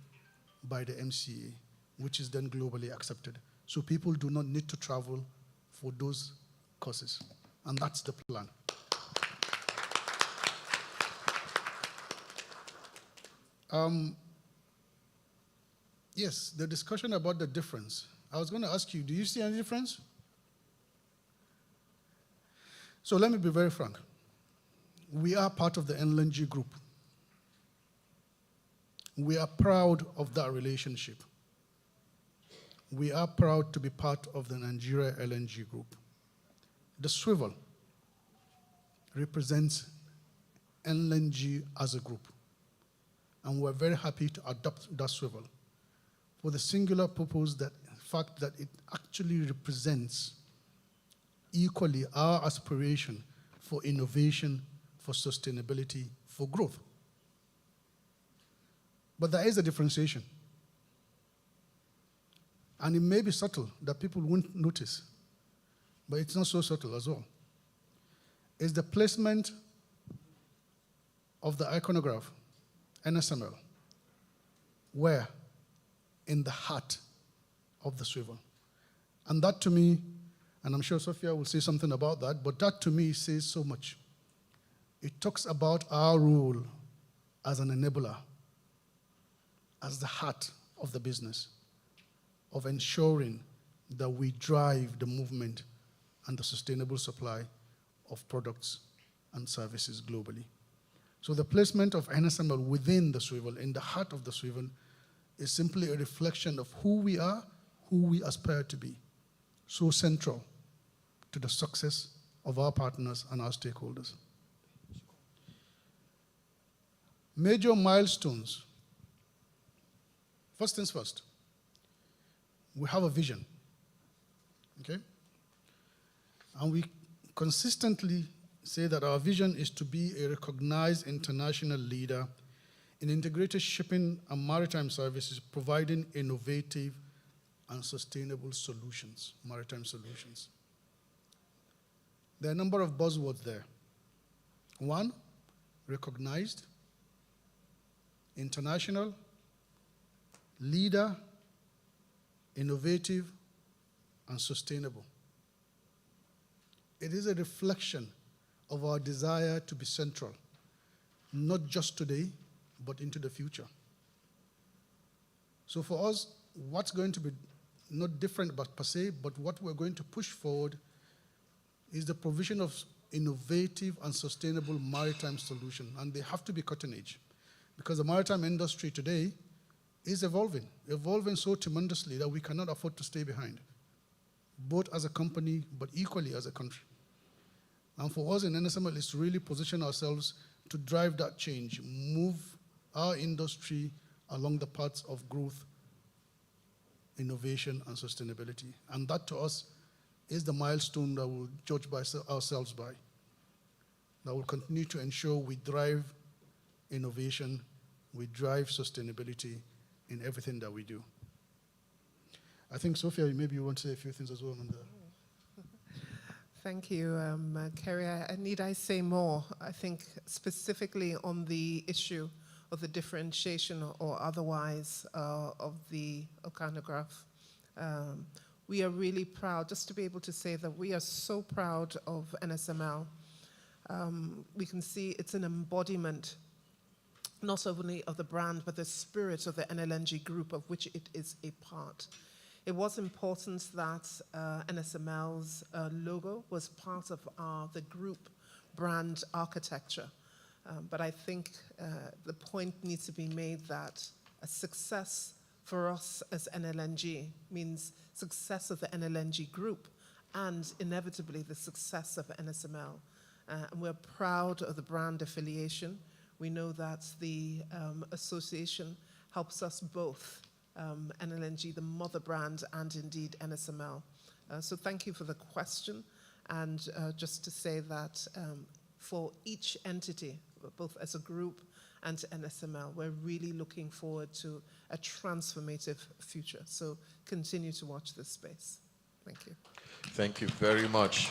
by the MCA, which is then globally accepted. So people do not need to travel for those courses. And that's the plan. Yes, the discussion about the difference. I was going to ask you, do you see any difference? So let me be very frank. We are part of the LNG group. We are proud of that relationship. We are proud to be part of the Nigeria LNG group. The swivel represents LNG as a group. And we're very happy to adopt that swivel for the singular purpose that fact that it actually represents equally our aspiration for innovation, for sustainability, for growth. But there is a differentiation. And it may be subtle that people won't notice, but it's not so subtle as well. It's the placement of the iconograph, NSML, were in the heart of the swivel. And that to me, and I'm sure Sophia will say something about that, but that to me says so much. It talks about our role as an enabler, as the heart of the business, of ensuring that we drive the movement and the sustainable supply of products and services globally. So the placement of NSML within the swivel, in the heart of the swivel, is simply a reflection of who we are, who we aspire to be, so central to the success of our partners and our stakeholders. Major milestones. First things first, we have a vision, okay? And we consistently say that our vision is to be a recognized international leader in integrated shipping and maritime services, providing innovative and sustainable solutions, maritime solutions. There are a number of buzzwords there. One, recognized, international, leader, innovative, and sustainable. It is a reflection of our desire to be central, not just today, but into the future. So for us, what's going to be not different but per se, but what we're going to push forward is the provision of innovative and sustainable maritime solutions, and they have to be cutting edge, because the maritime industry today is evolving so tremendously that we cannot afford to stay behind, both as a company, but equally as a country. And for us in NSML is to really position ourselves to drive that change, move our industry along the paths of growth, innovation, and sustainability. And that to us is the milestone that we'll judge ourselves by, that will continue to ensure we drive innovation, we drive sustainability in everything that we do. I think, Sophia, maybe you want to say a few things as well on that. Thank you, Kerry. Need I say more? I think specifically on the issue of the differentiation or otherwise of the oceanograph. We are really proud, just to be able to say that we are so proud of NSML. We can see it's an embodiment not only of the brand, but the spirit of the NLNG group of which it is a part. It was important that NSML's logo was part of the group brand architecture. But I think the point needs to be made that a success for us as NLNG means success of the NLNG group and inevitably the success of NSML. And we're proud of the brand affiliation. We know that the association helps us both, NLNG, the mother brand, and indeed NSML. So thank you for the question. And just to say that for each entity, both as a group and to NSML, we're really looking forward to a transformative future. So continue to watch this space. Thank you. Thank you very much.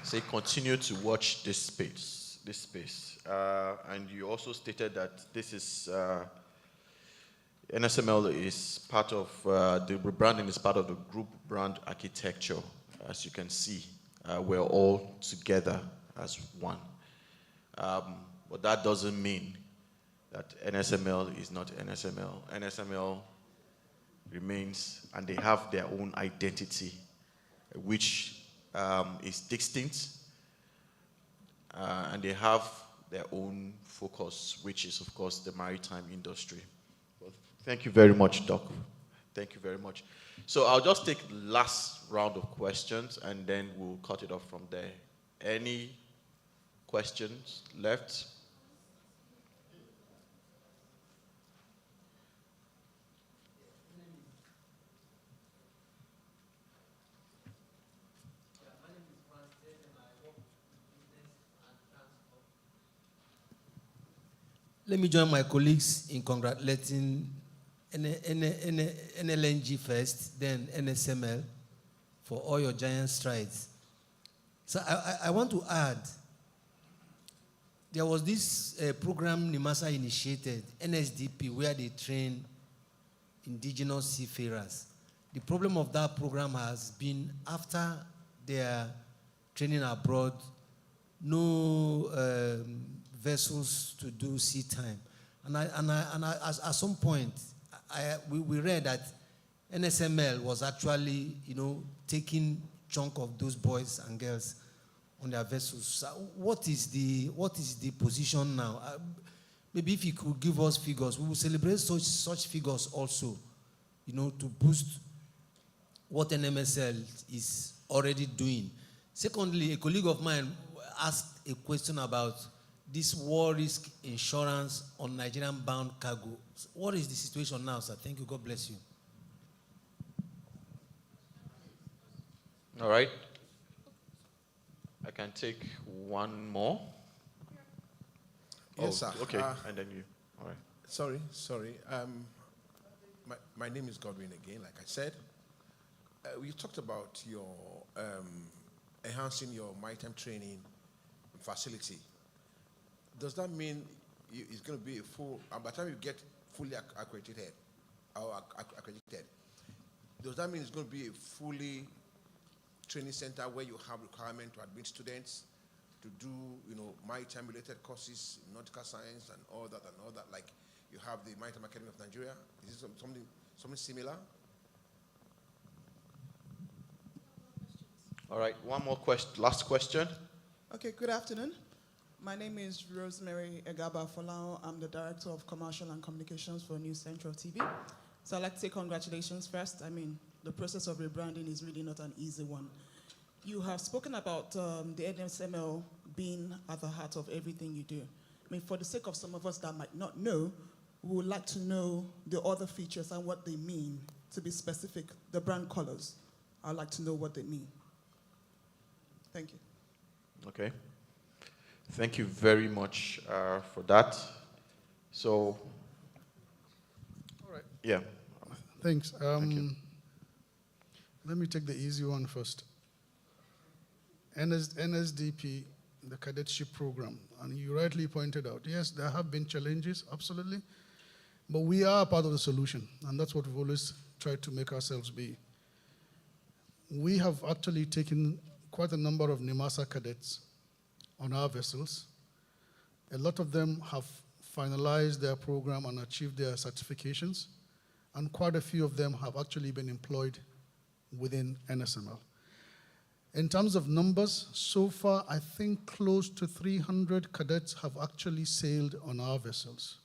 Say continue to watch this space. And you also stated that this is NSML is part of the rebranding is part of the group brand architecture. As you can see, we're all together as one. But that doesn't mean that NSML is not NSML. NSML remains, and they have their own identity, which is distinct, and they have their own focus, which is, of course, the maritime industry. Well, thank you very much, Doc. Thank you very much. So I'll just take the last round of questions, and then we'll cut it off from there. Any questions left? Let me join my colleagues in congratulating NLNG first, then NSML for all your giant strides. So I want to add there was this program NIMASA initiated, NSDP, where they train indigenous seafarers. The problem of that program has been after their training abroad, no vessels to do sea time. At some point, we read that NSML was actually, taking chunk of those boys and girls on their vessels. So what is the position now? Maybe if you could give us figures, we will celebrate such figures also, to boost what NMSL is already doing. Secondly, a colleague of mine asked a question about this war risk insurance on Nigerian-bound cargo. What is the situation now, sir? Thank you. God bless you. All right. I can take one more. Yes, sir. Okay, and then you. All right. Sorry. My name is Godwin again, like I said. You talked about your enhancing your maritime training facility. Does that mean it's going to be a full, by the time you get fully accredited, does that mean it's going to be a fully training center where you have requirement to admit students to do, maritime related courses, nautical science and all that, like you have the Maritime Academy of Nigeria? Is it something similar? All right, one more question, last question. Okay, good afternoon. My name is Rosemary Egaba Folao. I'm the Director of Commercial and Communications for News Central TV. So I'd like to say congratulations first. I mean, the process of rebranding is really not an easy one. You have spoken about the NSML being at the heart of everything you do. I mean, for the sake of some of us that might not know, we would like to know the other features and what they mean. To be specific, the brand colors. I'd like to know what they mean. Thank you. Okay. Thank you very much for that. So, All right. Yeah. Thanks. Thank you. Let me take the easy one first. NSDP, the cadetship program, and you rightly pointed out, yes, there have been challenges, absolutely, but we are part of the solution, and that's what we've always tried to make ourselves be. We have actually taken quite a number of NIMASA cadets on our vessels. A lot of them have finalized their program and achieved their certifications, and quite a few of them have actually been employed within NSML. In terms of numbers, so far, I think close to 300 cadets have actually sailed on our vessels.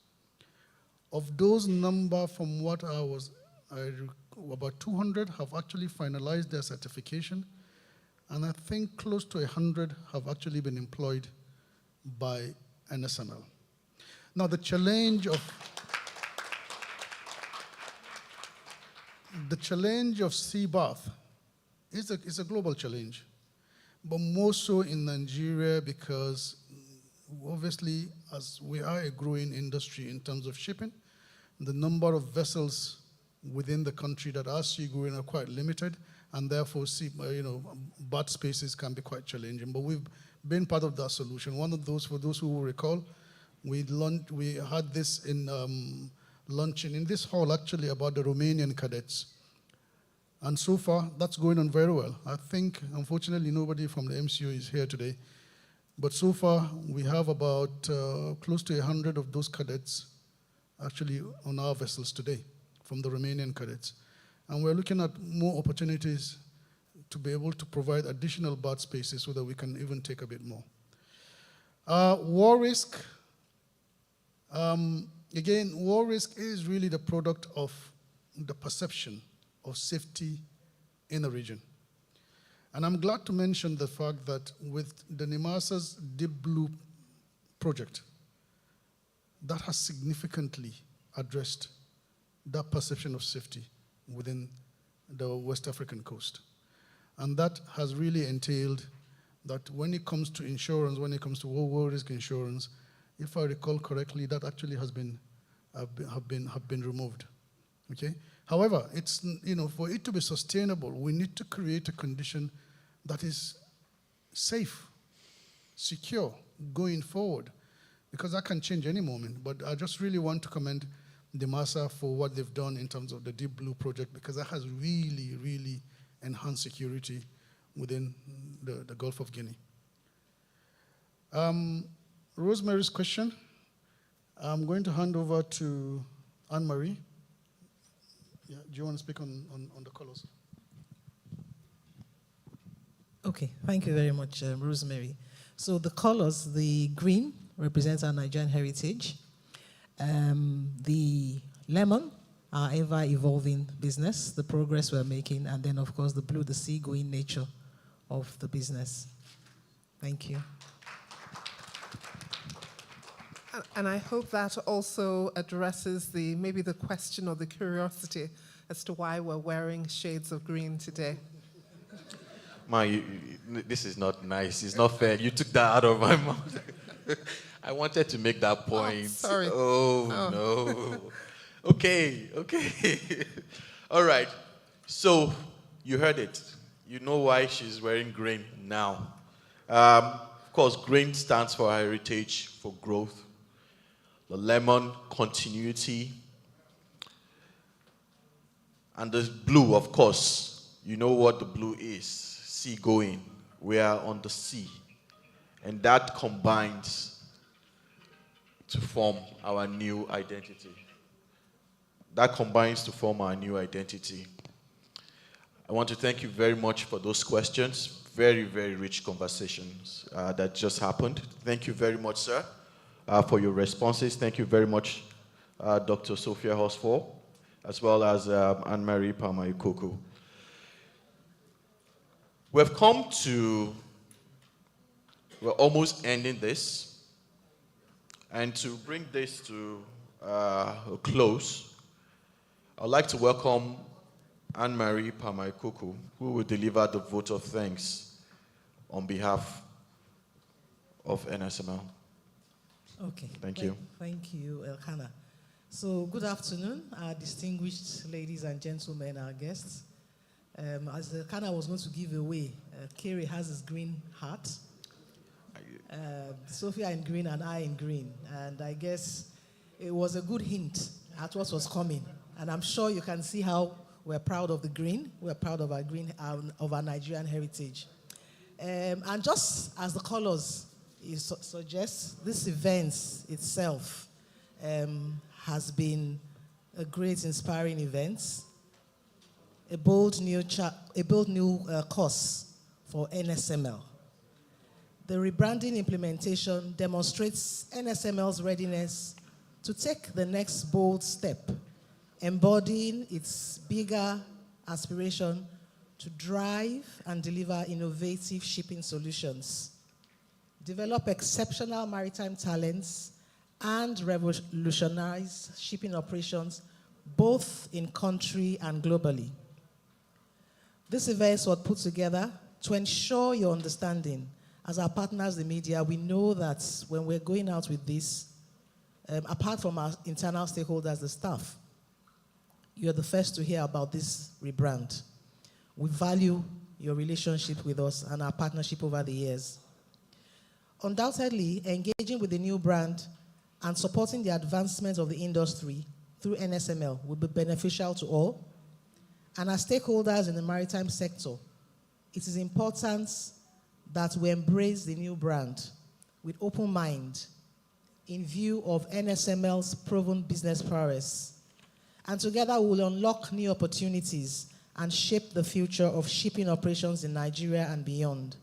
Of those number, from what about 200 have actually finalized their certification, and I think close to 100 have actually been employed by NSML. Now, the challenge of sea bath is a global challenge, but more so in Nigeria because obviously as we are a growing industry in terms of shipping, the number of vessels within the country that are seagoing are quite limited, and therefore bath spaces can be quite challenging. But we've been part of that solution. One of those, for those who will recall, we had this in luncheon in this hall actually about the Romanian cadets. And so far, that's going on very well. I think, unfortunately, nobody from the MCO is here today. But so far, we have about close to 100 of those cadets actually on our vessels today from the Romanian cadets. And we're looking at more opportunities to be able to provide additional bath spaces so that we can even take a bit more. War risk. Again, war risk is really the product of the perception of safety in the region. And I'm glad to mention the fact that with the NIMASA's Deep Blue project, that has significantly addressed that perception of safety within the West African coast. And that has really entailed that when it comes to insurance, when it comes to war risk insurance, if I recall correctly, that actually has been removed. Okay. However, it's, for it to be sustainable, we need to create a condition that is safe, secure, going forward. because that can change any moment. But I just really want to commend NIMASA for what they've done in terms of the Deep Blue project, because that has really, really enhanced security within the Gulf of Guinea. Rosemary's question, I'm going to hand over to Anne-Marie. Yeah, do you want to speak on the colors? Okay, thank you very much, Rosemary. So the colors, the green represents our Nigerian heritage. The lemon, our ever-evolving business, the progress we're making, and then, of course, the blue, the seagoing nature of the business. Thank you. And I hope that also addresses maybe the question or the curiosity as to why we're wearing shades of green today. This is not nice. It's not fair. You took that out of my mouth. I wanted to make that point. Oh, sorry. Oh, no. Okay. All right. So you heard it. You know why she's wearing green now. Of course, green stands for heritage, for growth. The lemon, continuity. And the blue, of course, you know what the blue is. Seagoing. We are on the sea. And that combines to form our new identity. That combines to form our new identity. I want to thank you very much for those questions. Very, very rich conversations that just happened. Thank you very much, sir, for your responses. Thank you very much, Dr. Sophia Hosford, as well as Anne-Marie Pama-Ikuku. We're almost ending this. And to bring this to a close, I'd like to welcome Anne-Marie Pama-Ikuku, who will deliver the vote of thanks on behalf of NSML. Okay. Thank you. Thank you, Elkanah. So good afternoon, our distinguished ladies and gentlemen, our guests. As Elkanah was going to give away, Kerry has his green hat. Sophia in green and I in green. And I guess it was a good hint at what was coming. And I'm sure you can see how we're proud of the green. We're proud of our green, of our Nigerian heritage. And just as the colors suggest, this event itself has been a great, inspiring event. A bold new course for NSML. The rebranding implementation demonstrates NSML's readiness to take the next bold step, embodying its bigger aspiration to drive and deliver innovative shipping solutions, develop exceptional maritime talents, and revolutionize shipping operations both in country and globally. This event was put together to ensure your understanding. As our partners, the media, we know that when we're going out with this, apart from our internal stakeholders, the staff, you're the first to hear about this rebrand. We value your relationship with us and our partnership over the years. Undoubtedly, engaging with the new brand and supporting the advancement of the industry through NSML will be beneficial to all. And as stakeholders in the maritime sector, it is important that we embrace the new brand with open mind in view of NSML's proven business prowess. And together we will unlock new opportunities and shape the future of shipping operations in Nigeria and beyond.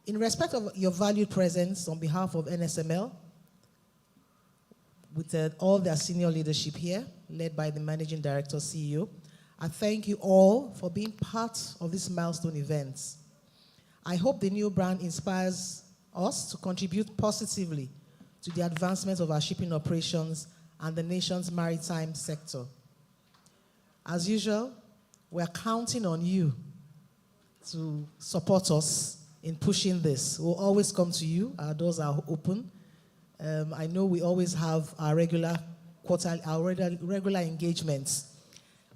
In respect of your valued presence on behalf of NSML, with all their senior leadership here, led by the Managing Director, CEO, I thank you all for being part of this milestone event. I hope the new brand inspires us to contribute positively to the advancement of our shipping operations and the nation's maritime sector. As usual, we're counting on you to support us in pushing this. We'll always come to you. Our doors are open. I know we always have our regular engagements.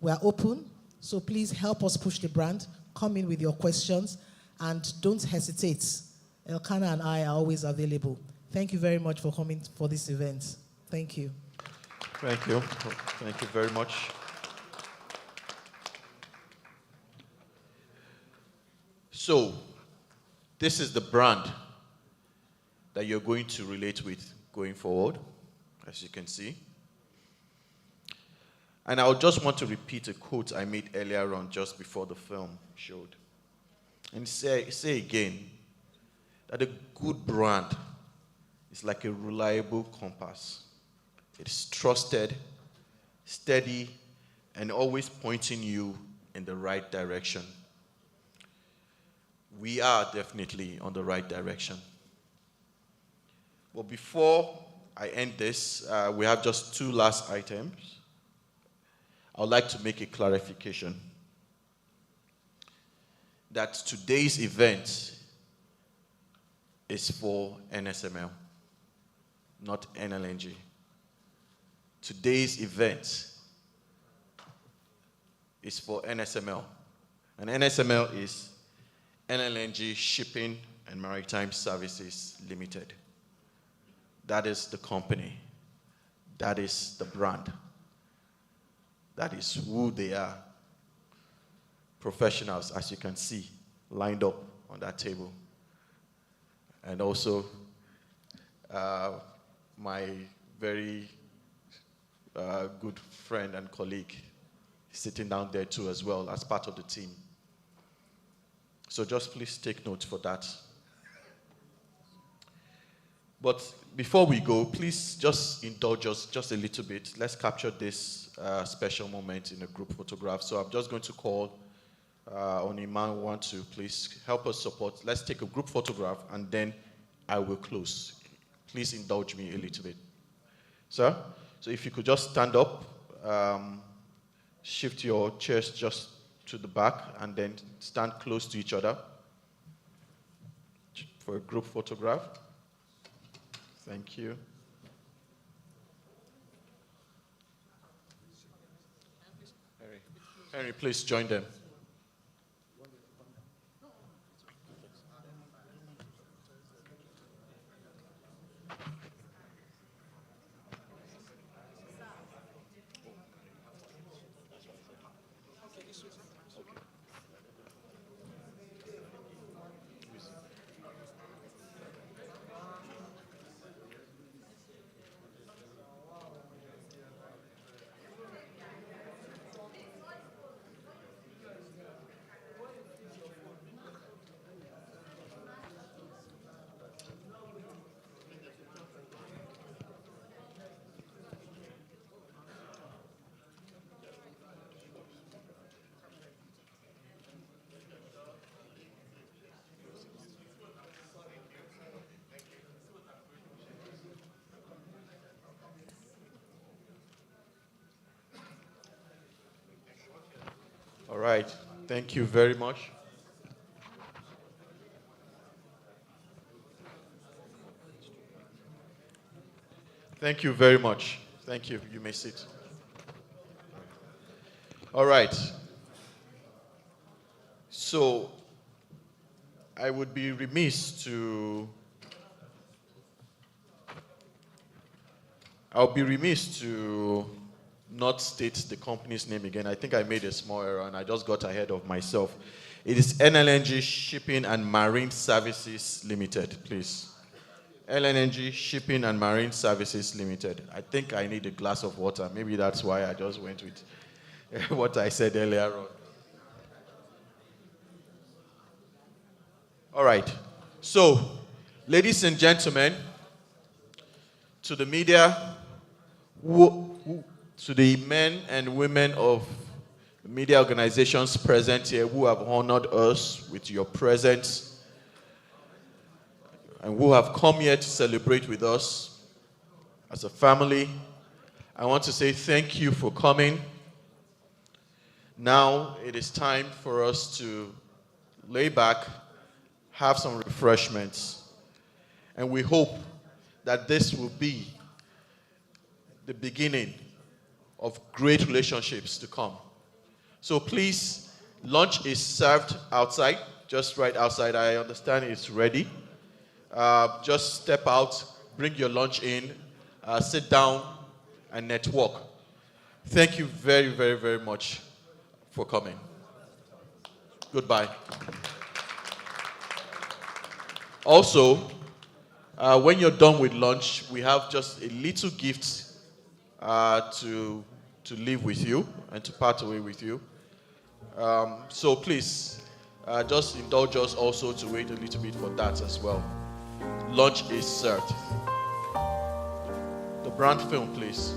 We are open, so please help us push the brand. Come in with your questions, and don't hesitate. Elkanah and I are always available. Thank you very much for coming for this event. Thank you. Thank you. Thank you very much. So, this is the brand that you're going to relate with going forward, as you can see. And I would just want to repeat a quote I made earlier on just before the film showed. And say again that a good brand is like a reliable compass. It's trusted, steady, and always pointing you in the right direction. We are definitely on the right direction. But before I end this, we have just 2 last items. I would like to make a clarification that today's event is for NSML, not NLNG. Today's event is for NSML. And NSML is NLNG Shipping and Maritime Services Limited. That is the company. That is the brand. That is who they are. Professionals, as you can see, lined up on that table. And also, my very good friend and colleague sitting down there too as well as part of the team. So just please take note for that. But before we go, please just indulge us just a little bit. Let's capture this special moment in a group photograph. So I'm just going to call on Iman 1 to please help us support. Let's take a group photograph and then I will close. Please indulge me a little bit. Sir, so if you could just stand up, shift your chairs just to the back and then stand close to each other for a group photograph. Thank you. Henry, please join them. All right. Thank you very much. Thank you very much. Thank you. You may sit. All right. So, I would be remiss to... I'll be remiss to not state the company's name again. I think I made a small error and I just got ahead of myself. It is NLNG Shipping and Marine Services Limited, please. LNG Shipping and Marine Services Limited. I think I need a glass of water. Maybe that's why I just went with what I said earlier on. All right. So, ladies and gentlemen, to the media, to the men and women of media organizations present here who have honored us with your presence and who have come here to celebrate with us as a family, I want to say thank you for coming. Now it is time for us to lay back, have some refreshments, and we hope that this will be the beginning of great relationships to come. So please, lunch is served outside, just right outside. I understand it's ready. Just step out, bring your lunch in, sit down, and network. Thank you very, very, very much for coming. Goodbye. Also, when you're done with lunch, we have just a little gift to leave with you and to part away with you. So please, just indulge us also to wait a little bit for that as well. Lunch is served. The brand film, please.